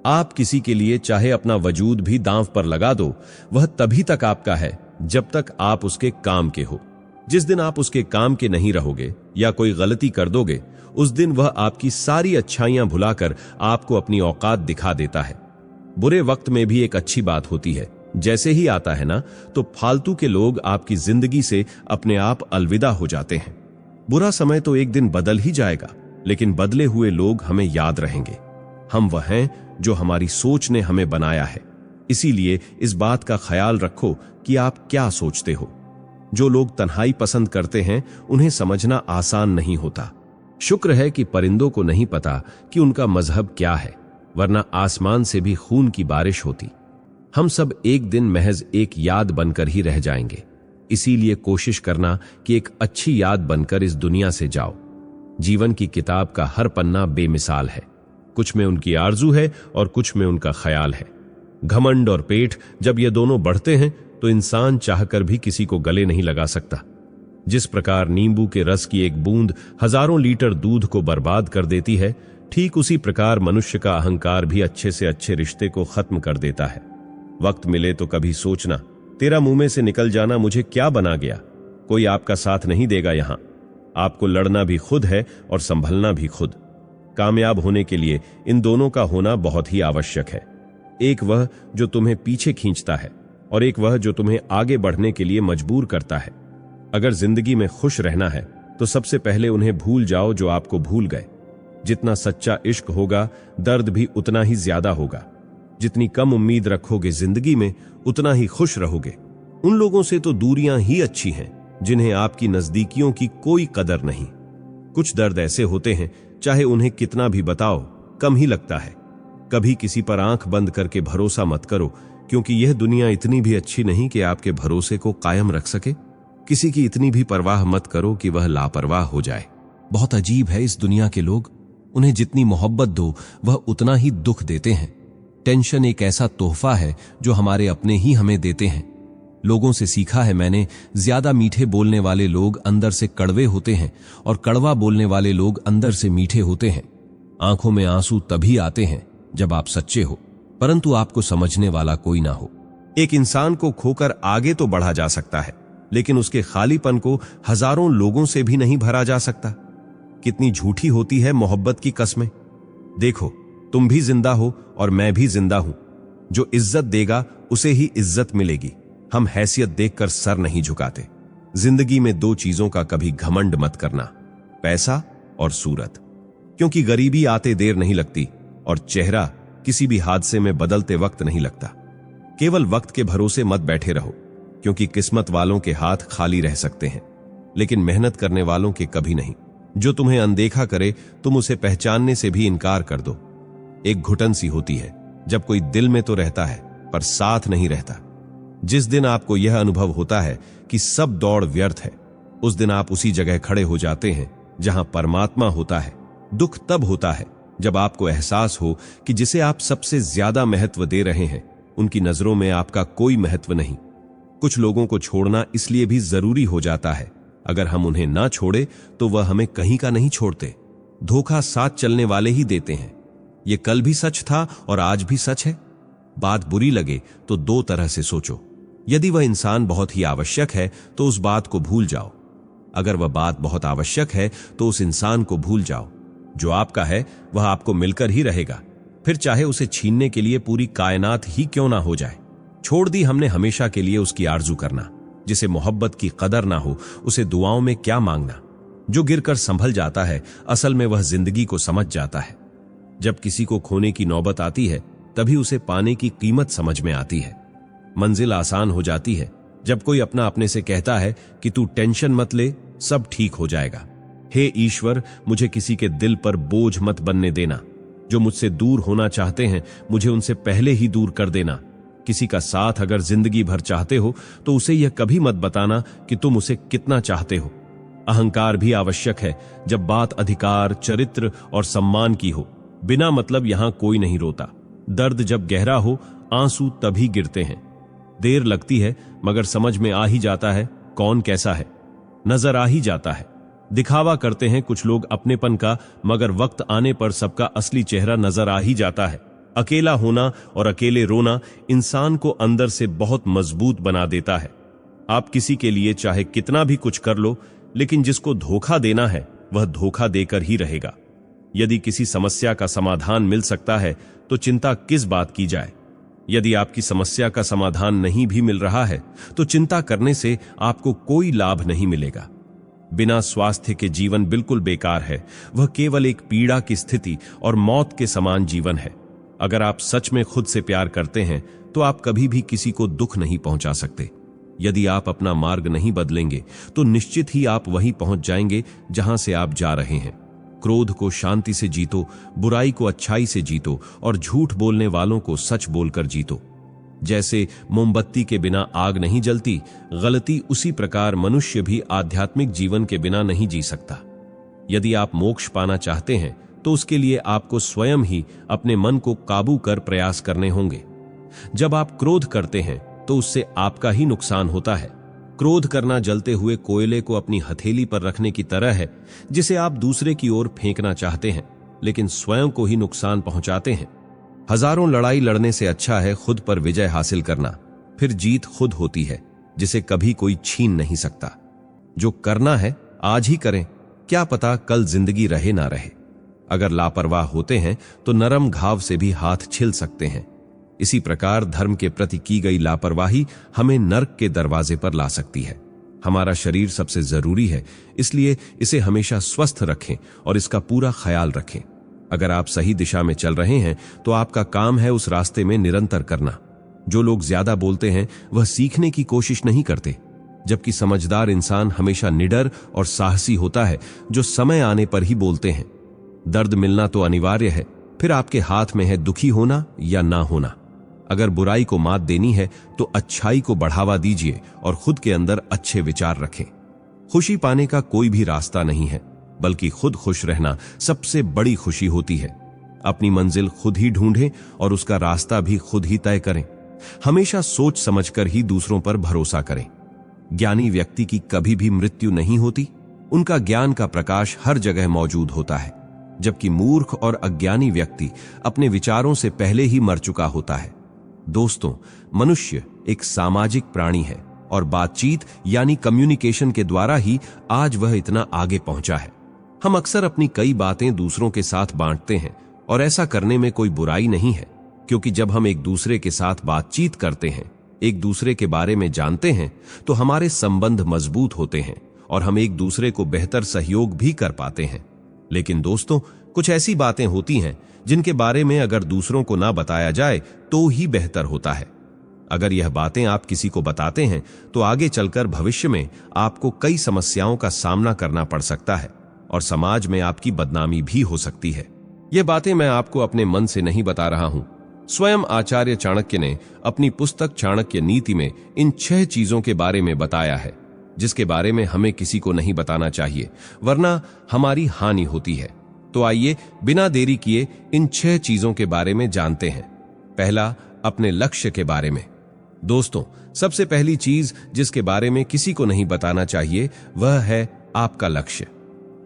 आप किसी के लिए चाहे अपना वजूद भी दांव पर लगा दो, वह तभी तक आपका है जब तक आप उसके काम के हो। जिस दिन आप उसके काम के नहीं रहोगे या कोई गलती कर दोगे, उस दिन वह आपकी सारी अच्छाइयां भुलाकर आपको अपनी औकात दिखा देता है। बुरे वक्त में भी एक अच्छी बात होती है। जैसे ही आता है ना, तो फालतू के लोग आपकी जिंदगी से अपने आप अलविदा हो जाते हैं। बुरा समय तो एक दिन बदल ही जाएगा, लेकिन बदले हुए लोग हमें याद रहेंगे। हम वह हैं जो हमारी सोच ने हमें बनाया है। इसीलिए इस बात का ख्याल रखो कि आप क्या सोचते हो। जो लोग तन्हाई पसंद करते हैं, उन्हें समझना आसान नहीं होता। शुक्र है कि परिंदों को नहीं पता कि उनका मजहब क्या है, वरना आसमान से भी खून की बारिश होती। हम सब एक दिन महज एक याद बनकर ही रह जाएंगे। इसीलिए कोशिश करना कि एक अच्छी याद बनकर इस दुनिया से जाओ। जीवन की किताब का हर पन्ना बेमिसाल है। कुछ में उनकी आरजू है और कुछ में उनका ख्याल है। घमंड और पेट जब ये दोनों बढ़ते हैं तो इंसान चाहकर भी किसी को गले नहीं लगा सकता। जिस प्रकार नींबू के रस की एक बूंद हजारों लीटर दूध को बर्बाद कर देती है, ठीक उसी प्रकार मनुष्य का अहंकार भी अच्छे से अच्छे रिश्ते को खत्म कर देता है। वक्त मिले तो कभी सोचना, तेरा मुंह में से निकल जाना मुझे क्या बना गया। कोई आपका साथ नहीं देगा यहां। आपको लड़ना भी खुद है और संभलना भी खुद। कामयाब होने के लिए इन दोनों का होना बहुत ही आवश्यक है। एक वह जो तुम्हें पीछे खींचता है और एक वह जो तुम्हें आगे बढ़ने के लिए मजबूर करता है। अगर जिंदगी में खुश रहना है तो सबसे पहले उन्हें भूल जाओ जो आपको भूल गए। जितना सच्चा इश्क होगा, दर्द भी उतना ही ज्यादा होगा। जितनी कम उम्मीद रखोगे जिंदगी में, उतना ही खुश रहोगे। उन लोगों से तो दूरियां ही अच्छी हैं जिन्हें आपकी नजदीकियों की कोई कदर नहीं। कुछ दर्द ऐसे होते हैं, चाहे उन्हें कितना भी बताओ, कम ही लगता है। कभी किसी पर आंख बंद करके भरोसा मत करो, क्योंकि यह दुनिया इतनी भी अच्छी नहीं कि आपके भरोसे को कायम रख सके। किसी की इतनी भी परवाह मत करो कि वह लापरवाह हो जाए। बहुत अजीब है इस दुनिया के लोग, उन्हें जितनी मोहब्बत दो वह उतना ही दुख देते हैं। टेंशन एक ऐसा तोहफा है जो हमारे अपने ही हमें देते हैं। लोगों से सीखा है मैंने, ज्यादा मीठे बोलने वाले लोग अंदर से कड़वे होते हैं और कड़वा बोलने वाले लोग अंदर से मीठे होते हैं। आंखों में आंसू तभी आते हैं जब आप सच्चे हो, परंतु आपको समझने वाला कोई ना हो। एक इंसान को खोकर आगे तो बढ़ा जा सकता है, लेकिन उसके खालीपन को हजारों लोगों से भी नहीं भरा जा सकता। कितनी झूठी होती है मोहब्बत की कस्में। देखो, तुम भी जिंदा हो और मैं भी जिंदा हूं। जो इज्जत देगा उसे ही इज्जत मिलेगी। हम हैसियत देखकर सर नहीं झुकाते। जिंदगी में दो चीजों का कभी घमंड मत करना, पैसा और सूरत, क्योंकि गरीबी आते देर नहीं लगती और चेहरा किसी भी हादसे में बदलते वक्त नहीं लगता। केवल वक्त के भरोसे मत बैठे रहो, क्योंकि किस्मत वालों के हाथ खाली रह सकते हैं, लेकिन मेहनत करने वालों के कभी नहीं। जो तुम्हें अनदेखा करे तुम उसे पहचानने से भी इनकार कर दो। एक घुटन सी होती है जब कोई दिल में तो रहता है पर साथ नहीं रहता। जिस दिन आपको यह अनुभव होता है कि सब दौड़ व्यर्थ है, उस दिन आप उसी जगह खड़े हो जाते हैं जहां परमात्मा होता है। दुख तब होता है जब आपको एहसास हो कि जिसे आप सबसे ज्यादा महत्व दे रहे हैं, उनकी नजरों में आपका कोई महत्व नहीं। कुछ लोगों को छोड़ना इसलिए भी जरूरी हो जाता है, अगर हम उन्हें ना छोड़े तो वह हमें कहीं का नहीं छोड़ते। धोखा साथ चलने वाले ही देते हैं। यह कल भी सच था और आज भी सच है। बात बुरी लगे तो दो तरह से सोचो। यदि वह इंसान बहुत ही आवश्यक है तो उस बात को भूल जाओ। अगर वह बात बहुत आवश्यक है तो उस इंसान को भूल जाओ। जो आपका है वह आपको मिलकर ही रहेगा, फिर चाहे उसे छीनने के लिए पूरी कायनात ही क्यों ना हो जाए। छोड़ दी हमने हमेशा के लिए उसकी आरजू करना। जिसे मोहब्बत की कदर ना हो उसे दुआओं में क्या मांगना। जो गिरकर संभल जाता है असल में वह जिंदगी को समझ जाता है। जब किसी को खोने की नौबत आती है तभी उसे पाने की कीमत समझ में आती है। मंजिल आसान हो जाती है जब कोई अपना अपने से कहता है कि तू टेंशन मत ले, सब ठीक हो जाएगा। हे ईश्वर, मुझे किसी के दिल पर बोझ मत बनने देना। जो मुझसे दूर होना चाहते हैं मुझे उनसे पहले ही दूर कर देना। किसी का साथ अगर जिंदगी भर चाहते हो तो उसे यह कभी मत बताना कि तुम उसे कितना चाहते हो। अहंकार भी आवश्यक है जब बात अधिकार, चरित्र और सम्मान की हो। बिना मतलब यहां कोई नहीं रोता। दर्द जब गहरा हो आंसू तभी गिरते हैं। देर लगती है मगर समझ में आ ही जाता है कौन कैसा है। नजर आ ही जाता है। दिखावा करते हैं कुछ लोग अपनेपन का, मगर वक्त आने पर सबका असली चेहरा नजर आ ही जाता है। अकेला होना और अकेले रोना इंसान को अंदर से बहुत मजबूत बना देता है। आप किसी के लिए चाहे कितना भी कुछ कर लो, लेकिन जिसको धोखा देना है वह धोखा देकर ही रहेगा। यदि किसी समस्या का समाधान मिल सकता है तो चिंता किस बात की जाए। यदि आपकी समस्या का समाधान नहीं भी मिल रहा है तो चिंता करने से आपको कोई लाभ नहीं मिलेगा। बिना स्वास्थ्य के जीवन बिल्कुल बेकार है। वह केवल एक पीड़ा की स्थिति और मौत के समान जीवन है। अगर आप सच में खुद से प्यार करते हैं तो आप कभी भी किसी को दुख नहीं पहुंचा सकते। यदि आप अपना मार्ग नहीं बदलेंगे तो निश्चित ही आप वहीं पहुंच जाएंगे जहां से आप जा रहे हैं। क्रोध को शांति से जीतो, बुराई को अच्छाई से जीतो और झूठ बोलने वालों को सच बोलकर जीतो। जैसे मोमबत्ती के बिना आग नहीं जलती, गलती उसी प्रकार मनुष्य भी आध्यात्मिक जीवन के बिना नहीं जी सकता। यदि आप मोक्ष पाना चाहते हैं तो उसके लिए आपको स्वयं ही अपने मन को काबू कर प्रयास करने होंगे। जब आप क्रोध करते हैं तो उससे आपका ही नुकसान होता है। क्रोध करना जलते हुए कोयले को अपनी हथेली पर रखने की तरह है, जिसे आप दूसरे की ओर फेंकना चाहते हैं लेकिन स्वयं को ही नुकसान पहुंचाते हैं। हजारों लड़ाई लड़ने से अच्छा है खुद पर विजय हासिल करना, फिर जीत खुद होती है जिसे कभी कोई छीन नहीं सकता। जो करना है आज ही करें, क्या पता कल जिंदगी रहे ना रहे। अगर लापरवाह होते हैं तो नरम घाव से भी हाथ छिल सकते हैं। इसी प्रकार धर्म के प्रति की गई लापरवाही हमें नर्क के दरवाजे पर ला सकती है। हमारा शरीर सबसे जरूरी है, इसलिए इसे हमेशा स्वस्थ रखें और इसका पूरा ख्याल रखें। अगर आप सही दिशा में चल रहे हैं तो आपका काम है उस रास्ते में निरंतर करना। जो लोग ज्यादा बोलते हैं वह सीखने की कोशिश नहीं करते, जबकि समझदार इंसान हमेशा निडर और साहसी होता है जो समय आने पर ही बोलते हैं। दर्द मिलना तो अनिवार्य है, फिर आपके हाथ में है दुखी होना या ना होना। अगर बुराई को मात देनी है तो अच्छाई को बढ़ावा दीजिए और खुद के अंदर अच्छे विचार रखें। खुशी पाने का कोई भी रास्ता नहीं है, बल्कि खुद खुश रहना सबसे बड़ी खुशी होती है। अपनी मंजिल खुद ही ढूंढें और उसका रास्ता भी खुद ही तय करें। हमेशा सोच समझकर ही दूसरों पर भरोसा करें। ज्ञानी व्यक्ति की कभी भी मृत्यु नहीं होती, उनका ज्ञान का प्रकाश हर जगह मौजूद होता है, जबकि मूर्ख और अज्ञानी व्यक्ति अपने विचारों से पहले ही मर चुका होता है। दोस्तों, मनुष्य एक सामाजिक प्राणी है और बातचीत यानी कम्युनिकेशन के द्वारा ही आज वह इतना आगे पहुंचा है। हम अक्सर अपनी कई बातें दूसरों के साथ बांटते हैं और ऐसा करने में कोई बुराई नहीं है, क्योंकि जब हम एक दूसरे के साथ बातचीत करते हैं, एक दूसरे के बारे में जानते हैं, तो हमारे संबंध मजबूत होते हैं और हम एक दूसरे को बेहतर सहयोग भी कर पाते हैं। लेकिन दोस्तों, कुछ ऐसी बातें होती हैं जिनके बारे में अगर दूसरों को ना बताया जाए तो ही बेहतर होता है। अगर यह बातें आप किसी को बताते हैं तो आगे चलकर भविष्य में आपको कई समस्याओं का सामना करना पड़ सकता है और समाज में आपकी बदनामी भी हो सकती है। ये बातें मैं आपको अपने मन से नहीं बता रहा हूं। स्वयं आचार्य चाणक्य ने अपनी पुस्तक चाणक्य नीति में इन 6 चीजों के बारे में बताया है, जिसके बारे में हमें किसी को नहीं बताना चाहिए, वरना हमारी हानि होती है। तो आइए बिना देरी किए इन 6 चीजों के बारे में जानते हैं। पहला, अपने लक्ष्य के बारे में। दोस्तों, सबसे पहली चीज जिसके बारे में किसी को नहीं बताना चाहिए वह है आपका लक्ष्य।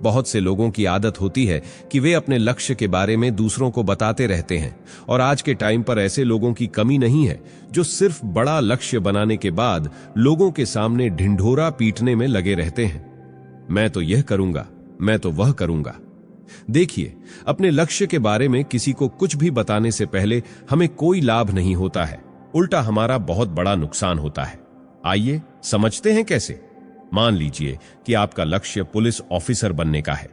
बहुत से लोगों की आदत होती है कि वे अपने लक्ष्य के बारे में दूसरों को बताते रहते हैं, और आज के टाइम पर ऐसे लोगों की कमी नहीं है जो सिर्फ बड़ा लक्ष्य बनाने के बाद लोगों के सामने ढिंढोरा पीटने में लगे रहते हैं। मैं तो यह करूंगा, मैं तो वह करूंगा। देखिए, अपने लक्ष्य के बारे में किसी को कुछ भी बताने से पहले हमें कोई लाभ नहीं होता है, उल्टा हमारा बहुत बड़ा नुकसान होता है। आइए समझते हैं कैसे। मान लीजिए कि आपका लक्ष्य पुलिस ऑफिसर बनने का है,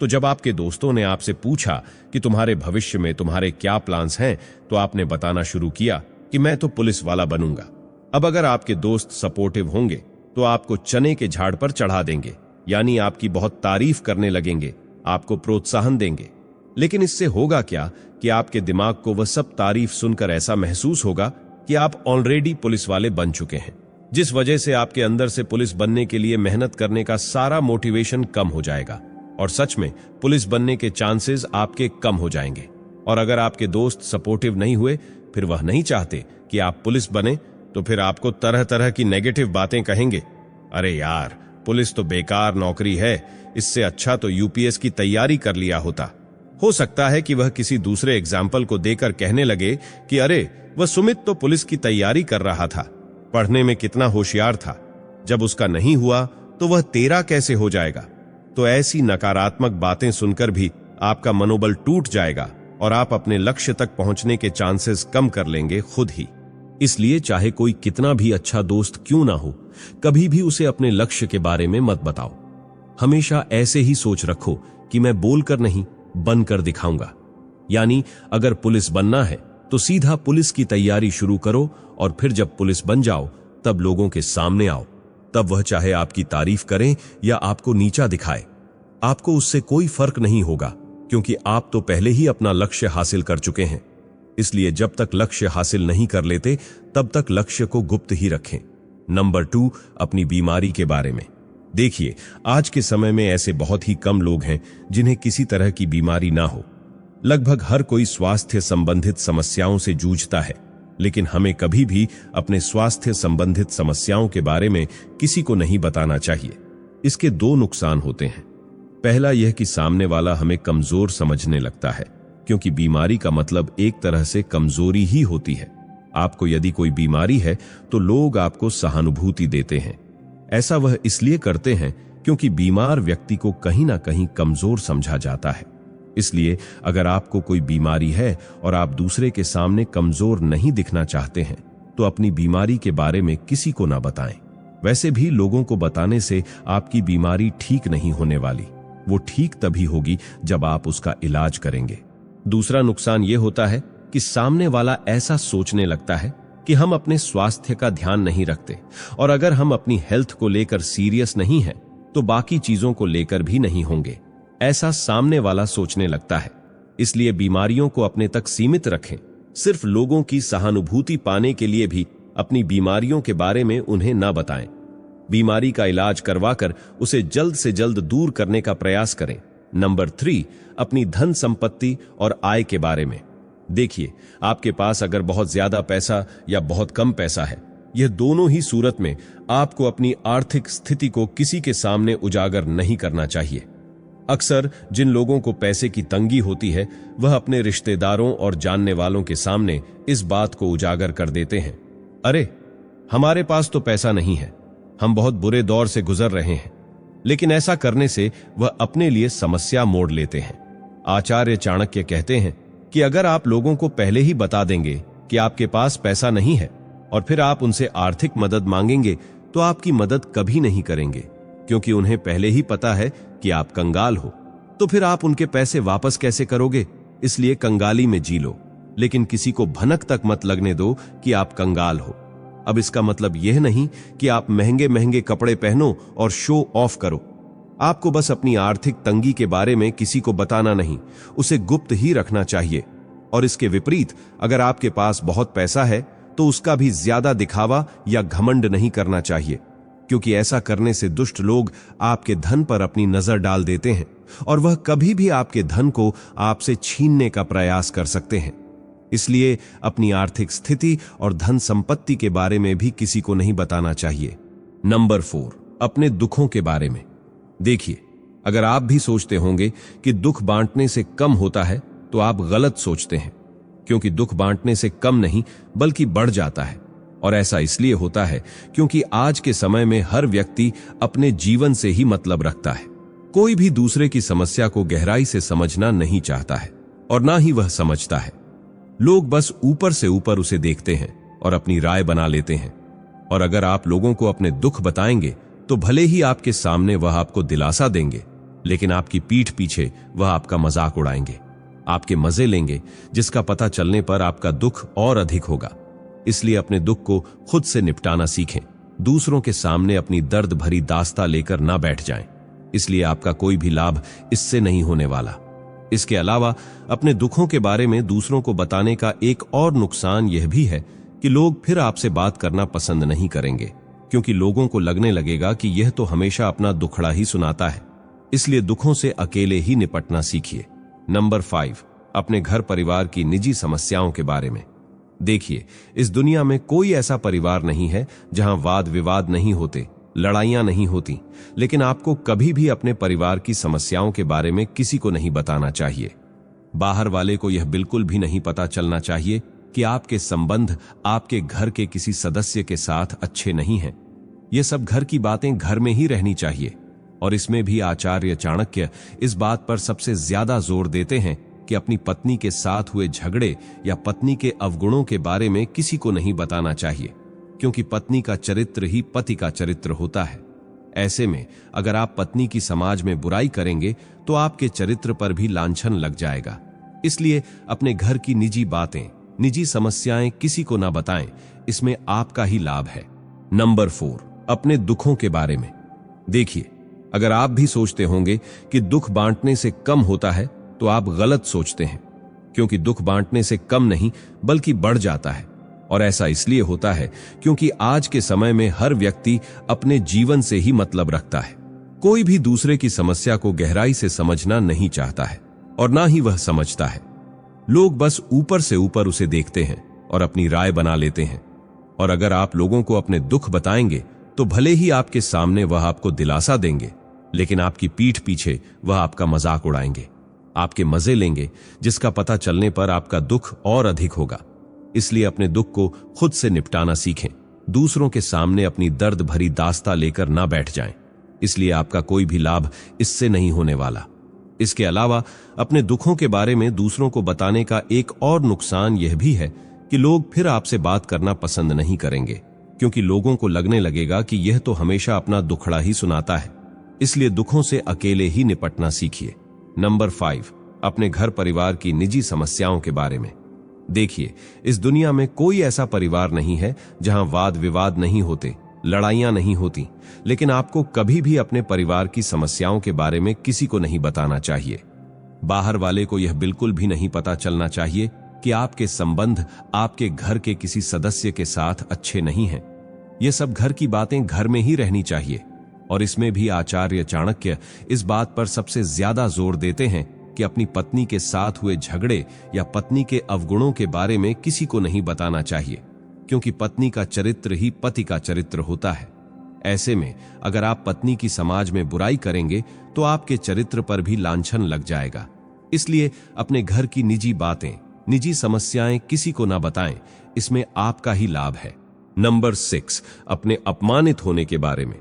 तो जब आपके दोस्तों ने आपसे पूछा कि तुम्हारे भविष्य में तुम्हारे क्या प्लान्स हैं, तो आपने बताना शुरू किया कि मैं तो पुलिस वाला बनूंगा। अब अगर आपके दोस्त सपोर्टिव होंगे तो आपको चने के झाड़ पर चढ़ा देंगे, यानी आपकी बहुत तारीफ करने लगेंगे, आपको प्रोत्साहन देंगे। लेकिन इससे होगा क्या कि आपके दिमाग को वह सब तारीफ सुनकर ऐसा महसूस होगा कि आप ऑलरेडी पुलिस वाले बन चुके हैं, जिस वजह से आपके अंदर से पुलिस बनने के लिए मेहनत करने का सारा मोटिवेशन कम हो जाएगा और सच में पुलिस बनने के चांसेस आपके कम हो जाएंगे। और अगर आपके दोस्त सपोर्टिव नहीं हुए, फिर वह नहीं चाहते कि आप पुलिस बने, तो फिर आपको तरह तरह की नेगेटिव बातें कहेंगे। अरे यार, पुलिस तो बेकार नौकरी है, इससे अच्छा तो यूपीएस की तैयारी कर लिया होता। हो सकता है कि वह किसी दूसरे एग्जाम्पल को देकर कहने लगे कि अरे, वह सुमित तो पुलिस की तैयारी कर रहा था, पढ़ने में कितना होशियार था, जब उसका नहीं हुआ तो वह तेरा कैसे हो जाएगा। तो ऐसी नकारात्मक बातें सुनकर भी आपका मनोबल टूट जाएगा और आप अपने लक्ष्य तक पहुंचने के चांसेस कम कर लेंगे खुद ही। इसलिए चाहे कोई कितना भी अच्छा दोस्त क्यों ना हो, कभी भी उसे अपने लक्ष्य के बारे में मत बताओ। हमेशा ऐसे ही सोच रखो कि मैं बोलकर नहीं, बनकर दिखाऊंगा। यानी अगर पुलिस बनना है तो सीधा पुलिस की तैयारी शुरू करो, और फिर जब पुलिस बन जाओ तब लोगों के सामने आओ। तब वह चाहे आपकी तारीफ करें या आपको नीचा दिखाए, आपको उससे कोई फर्क नहीं होगा, क्योंकि आप तो पहले ही अपना लक्ष्य हासिल कर चुके हैं। इसलिए जब तक लक्ष्य हासिल नहीं कर लेते तब तक लक्ष्य को गुप्त ही रखें। नंबर 2, अपनी बीमारी के बारे में। देखिए, आज के समय में ऐसे बहुत ही कम लोग हैं जिन्हें किसी तरह की बीमारी ना हो। लगभग हर कोई स्वास्थ्य संबंधित समस्याओं से जूझता है, लेकिन हमें कभी भी अपने स्वास्थ्य संबंधित समस्याओं के बारे में किसी को नहीं बताना चाहिए। इसके 2 नुकसान होते हैं। पहला यह कि सामने वाला हमें कमजोर समझने लगता है, क्योंकि बीमारी का मतलब एक तरह से कमजोरी ही होती है। आपको यदि कोई बीमारी है तो लोग आपको सहानुभूति देते हैं। ऐसा वह इसलिए करते हैं क्योंकि बीमार व्यक्ति को कहीं ना कहीं कमजोर समझा जाता है। इसलिए अगर आपको कोई बीमारी है और आप दूसरे के सामने कमजोर नहीं दिखना चाहते हैं, तो अपनी बीमारी के बारे में किसी को ना बताएं। वैसे भी लोगों को बताने से आपकी बीमारी ठीक नहीं होने वाली, वो ठीक तभी होगी जब आप उसका इलाज करेंगे। दूसरा नुकसान यह होता है कि सामने वाला ऐसा सोचने लगता है कि हम अपने स्वास्थ्य का ध्यान नहीं रखते, और अगर हम अपनी हेल्थ को लेकर सीरियस नहीं हैं, तो बाकी चीजों को लेकर भी नहीं होंगे, ऐसा सामने वाला सोचने लगता है। इसलिए बीमारियों को अपने तक सीमित रखें सिर्फ लोगों की सहानुभूति पाने के लिए भी अपनी बीमारियों के बारे में उन्हें ना बताएं। बीमारी का इलाज करवाकर उसे जल्द से जल्द दूर करने का प्रयास करें। नंबर 3, अपनी धन संपत्ति और आय के बारे में। देखिए, आपके पास अगर बहुत ज्यादा पैसा या बहुत कम पैसा है, यह दोनों ही सूरत में आपको अपनी आर्थिक स्थिति को किसी के सामने उजागर नहीं करना चाहिए। अक्सर जिन लोगों को पैसे की तंगी होती है, वह अपने रिश्तेदारों और जानने वालों के सामने इस बात को उजागर कर देते हैं, अरे हमारे पास तो पैसा नहीं है, हम बहुत बुरे दौर से गुजर रहे हैं। लेकिन ऐसा करने से वह अपने लिए समस्या मोड़ लेते हैं। आचार्य चाणक्य कहते हैं कि अगर आप लोगों को पहले ही बता देंगे कि आपके पास पैसा नहीं है और फिर आप उनसे आर्थिक मदद मांगेंगे, तो आपकी मदद कभी नहीं करेंगे, क्योंकि उन्हें पहले ही पता है कि आप कंगाल हो। तो फिर आप उनके पैसे वापस कैसे करोगे? इसलिए कंगाली में जी लो, लेकिन किसी को भनक तक मत लगने दो कि आप कंगाल हो। अब इसका मतलब यह नहीं कि आप महंगे महंगे कपड़े पहनो और शो ऑफ करो। आपको बस अपनी आर्थिक तंगी के बारे में किसी को बताना नहीं, उसे गुप्त ही रखना चाहिए। और इसके विपरीत, अगर आपके पास बहुत पैसा है तो उसका भी ज्यादा दिखावा या घमंड नहीं करना चाहिए, क्योंकि ऐसा करने से दुष्ट लोग आपके धन पर अपनी नजर डाल देते हैं और वह कभी भी आपके धन को आपसे छीनने का प्रयास कर सकते हैं। इसलिए अपनी आर्थिक स्थिति और धन संपत्ति के बारे में भी किसी को नहीं बताना चाहिए। नंबर 4, अपने दुखों के बारे में। देखिए, अगर आप भी सोचते होंगे कि दुख बांटने से कम होता है, तो आप गलत सोचते हैं, क्योंकि दुख बांटने से कम नहीं बल्कि बढ़ जाता है। और ऐसा इसलिए होता है क्योंकि आज के समय में हर व्यक्ति अपने जीवन से ही मतलब रखता है। कोई भी दूसरे की समस्या को गहराई से समझना नहीं चाहता है और ना ही वह समझता है। लोग बस ऊपर से ऊपर उसे देखते हैं और अपनी राय बना लेते हैं। और अगर आप लोगों को अपने दुख बताएंगे, तो भले ही आपके सामने वह आपको दिलासा देंगे, लेकिन आपकी पीठ पीछे वह आपका मजाक उड़ाएंगे, आपके मजे लेंगे, जिसका पता चलने पर आपका दुख और अधिक होगा। इसलिए अपने दुख को खुद से निपटाना सीखें। दूसरों के सामने अपनी दर्द भरी दास्तां लेकर ना बैठ जाएं, इसलिए आपका कोई भी लाभ इससे नहीं होने वाला। इसके अलावा अपने दुखों के बारे में दूसरों को बताने का एक और नुकसान यह भी है कि लोग फिर आपसे बात करना पसंद नहीं करेंगे, क्योंकि लोगों को लगने लगेगा कि यह तो हमेशा अपना दुखड़ा ही सुनाता है। इसलिए दुखों से अकेले ही निपटना सीखिए। नंबर 5, अपने घर परिवार की निजी समस्याओं के बारे में। देखिए, इस दुनिया में कोई ऐसा परिवार नहीं है जहां वाद विवाद नहीं होते, लड़ाइयां नहीं होती, लेकिन आपको कभी भी अपने परिवार की समस्याओं के बारे में किसी को नहीं बताना चाहिए। बाहर वाले को यह बिल्कुल भी नहीं पता चलना चाहिए कि आपके संबंध आपके घर के किसी सदस्य के साथ अच्छे नहीं हैं। ये सब घर की बातें घर में ही रहनी चाहिए। और इसमें भी आचार्य चाणक्य इस बात पर सबसे ज्यादा जोर देते हैं कि अपनी पत्नी के साथ हुए झगड़े या पत्नी के अवगुणों के बारे में किसी को नहीं बताना चाहिए, क्योंकि पत्नी का चरित्र ही पति का चरित्र होता है। ऐसे में अगर आप पत्नी की समाज में बुराई करेंगे, तो आपके चरित्र पर भी लांछन लग जाएगा। इसलिए अपने घर की निजी बातें, निजी समस्याएं किसी को ना बताएं, इसमें आपका ही लाभ है। नंबर 4, अपने दुखों के बारे में। देखिए, अगर आप भी सोचते होंगे कि दुख बांटने से कम होता है, तो आप गलत सोचते हैं, क्योंकि दुख बांटने से कम नहीं बल्कि बढ़ जाता है। और ऐसा इसलिए होता है क्योंकि आज के समय में हर व्यक्ति अपने जीवन से ही मतलब रखता है। कोई भी दूसरे की समस्या को गहराई से समझना नहीं चाहता है और ना ही वह समझता है। लोग बस ऊपर से ऊपर उसे देखते हैं और अपनी राय बना लेते हैं। और अगर आप लोगों को अपने दुख बताएंगे, तो भले ही आपके सामने वह आपको दिलासा देंगे, लेकिन आपकी पीठ पीछे वह आपका मजाक उड़ाएंगे, आपके मजे लेंगे, जिसका पता चलने पर आपका दुख और अधिक होगा। इसलिए अपने दुख को खुद से निपटाना सीखें। दूसरों के सामने अपनी दर्द भरी दास्तां लेकर ना बैठ जाएं, इसलिए आपका कोई भी लाभ इससे नहीं होने वाला। इसके अलावा अपने दुखों के बारे में दूसरों को बताने का एक और नुकसान यह भी है कि लोग फिर आपसे बात करना पसंद नहीं करेंगे, क्योंकि लोगों को लगने लगेगा कि यह तो हमेशा अपना दुखड़ा ही सुनाता है। इसलिए दुखों से अकेले ही निपटना सीखिए। नंबर 5, अपने घर परिवार की निजी समस्याओं के बारे में। देखिए, इस दुनिया में कोई ऐसा परिवार नहीं है जहां वाद विवाद नहीं होते, लड़ाइयां नहीं होती, लेकिन आपको कभी भी अपने परिवार की समस्याओं के बारे में किसी को नहीं बताना चाहिए। बाहर वाले को यह बिल्कुल भी नहीं पता चलना चाहिए कि आपके संबंध आपके घर के किसी सदस्य के साथ अच्छे नहीं हैं। ये सब घर की बातें घर में ही रहनी चाहिए। और इसमें भी आचार्य चाणक्य इस बात पर सबसे ज्यादा जोर देते हैं कि अपनी पत्नी के साथ हुए झगड़े या पत्नी के अवगुणों के बारे में किसी को नहीं बताना चाहिए, क्योंकि पत्नी का चरित्र ही पति का चरित्र होता है। ऐसे में अगर आप पत्नी की समाज में बुराई करेंगे तो आपके चरित्र पर भी लांछन लग जाएगा। इसलिए अपने घर की निजी बातें, निजी समस्याएं किसी को ना बताएं, इसमें आपका ही लाभ है। नंबर 6, अपने अपमानित होने के बारे में।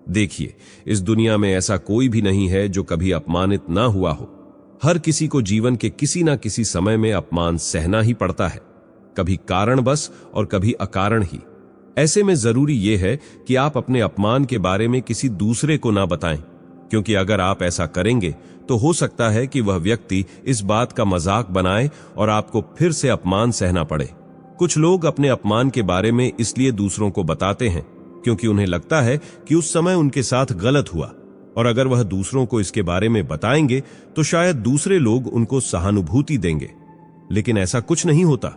देखिए, इस दुनिया में ऐसा कोई भी नहीं है जो कभी अपमानित ना हुआ हो। हर किसी को जीवन के किसी ना किसी समय में अपमान सहना ही पड़ता है, कभी कारणवश और कभी अकारण ही। ऐसे में जरूरी यह है कि आप अपने अपमान के बारे में किसी दूसरे को ना बताएं, क्योंकि अगर आप ऐसा करेंगे तो हो सकता है कि वह व्यक्ति इस बात का मजाक बनाए और आपको फिर से अपमान सहना पड़े। कुछ लोग अपने अपमान के बारे में इसलिए दूसरों को बताते हैं क्योंकि उन्हें लगता है कि उस समय उनके साथ गलत हुआ, और अगर वह दूसरों को इसके बारे में बताएंगे तो शायद दूसरे लोग उनको सहानुभूति देंगे। लेकिन ऐसा कुछ नहीं होता।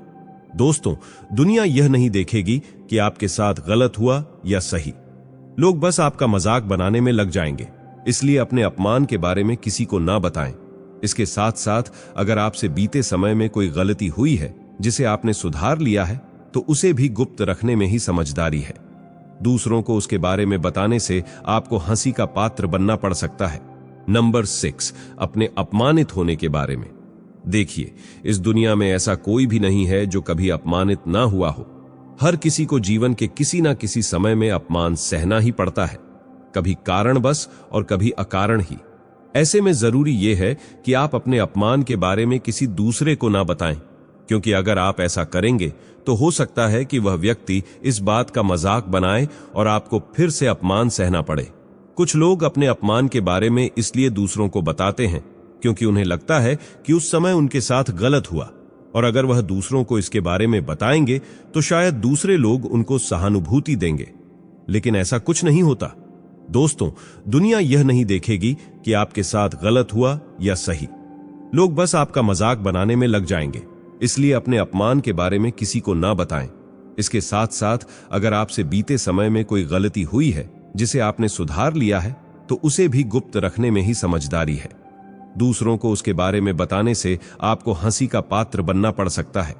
दोस्तों, दुनिया यह नहीं देखेगी कि आपके साथ गलत हुआ या सही। लोग बस आपका मजाक बनाने में लग जाएंगे। इसलिए अपने अपमान के बारे में किसी को ना बताएं। इसके साथ साथ अगर आपसे बीते समय में कोई गलती हुई है जिसे आपने सुधार लिया है तो उसे भी गुप्त रखने में ही समझदारी है। दूसरों को उसके बारे में बताने से आपको हंसी का पात्र बनना पड़ सकता है। नंबर 6, अपने अपमानित होने के बारे में। देखिए, इस दुनिया में ऐसा कोई भी नहीं है जो कभी अपमानित ना हुआ हो। हर किसी को जीवन के किसी ना किसी समय में अपमान सहना ही पड़ता है, कभी कारणवश और कभी अकारण ही। ऐसे में जरूरी यह है कि आप अपने अपमान के बारे में किसी दूसरे को ना बताएं, क्योंकि अगर आप ऐसा करेंगे तो हो सकता है कि वह व्यक्ति इस बात का मजाक बनाए और आपको फिर से अपमान सहना पड़े। कुछ लोग अपने अपमान के बारे में इसलिए दूसरों को बताते हैं क्योंकि उन्हें लगता है कि उस समय उनके साथ गलत हुआ, और अगर वह दूसरों को इसके बारे में बताएंगे तो शायद दूसरे लोग उनको सहानुभूति देंगे। लेकिन ऐसा कुछ नहीं होता। दोस्तों, दुनिया यह नहीं देखेगी कि आपके साथ गलत हुआ या सही। लोग बस आपका मजाक बनाने में लग जाएंगे। इसलिए अपने अपमान के बारे में किसी को ना बताएं। इसके साथ साथ अगर आपसे बीते समय में कोई गलती हुई है जिसे आपने सुधार लिया है तो उसे भी गुप्त रखने में ही समझदारी है। दूसरों को उसके बारे में बताने से आपको हंसी का पात्र बनना पड़ सकता है।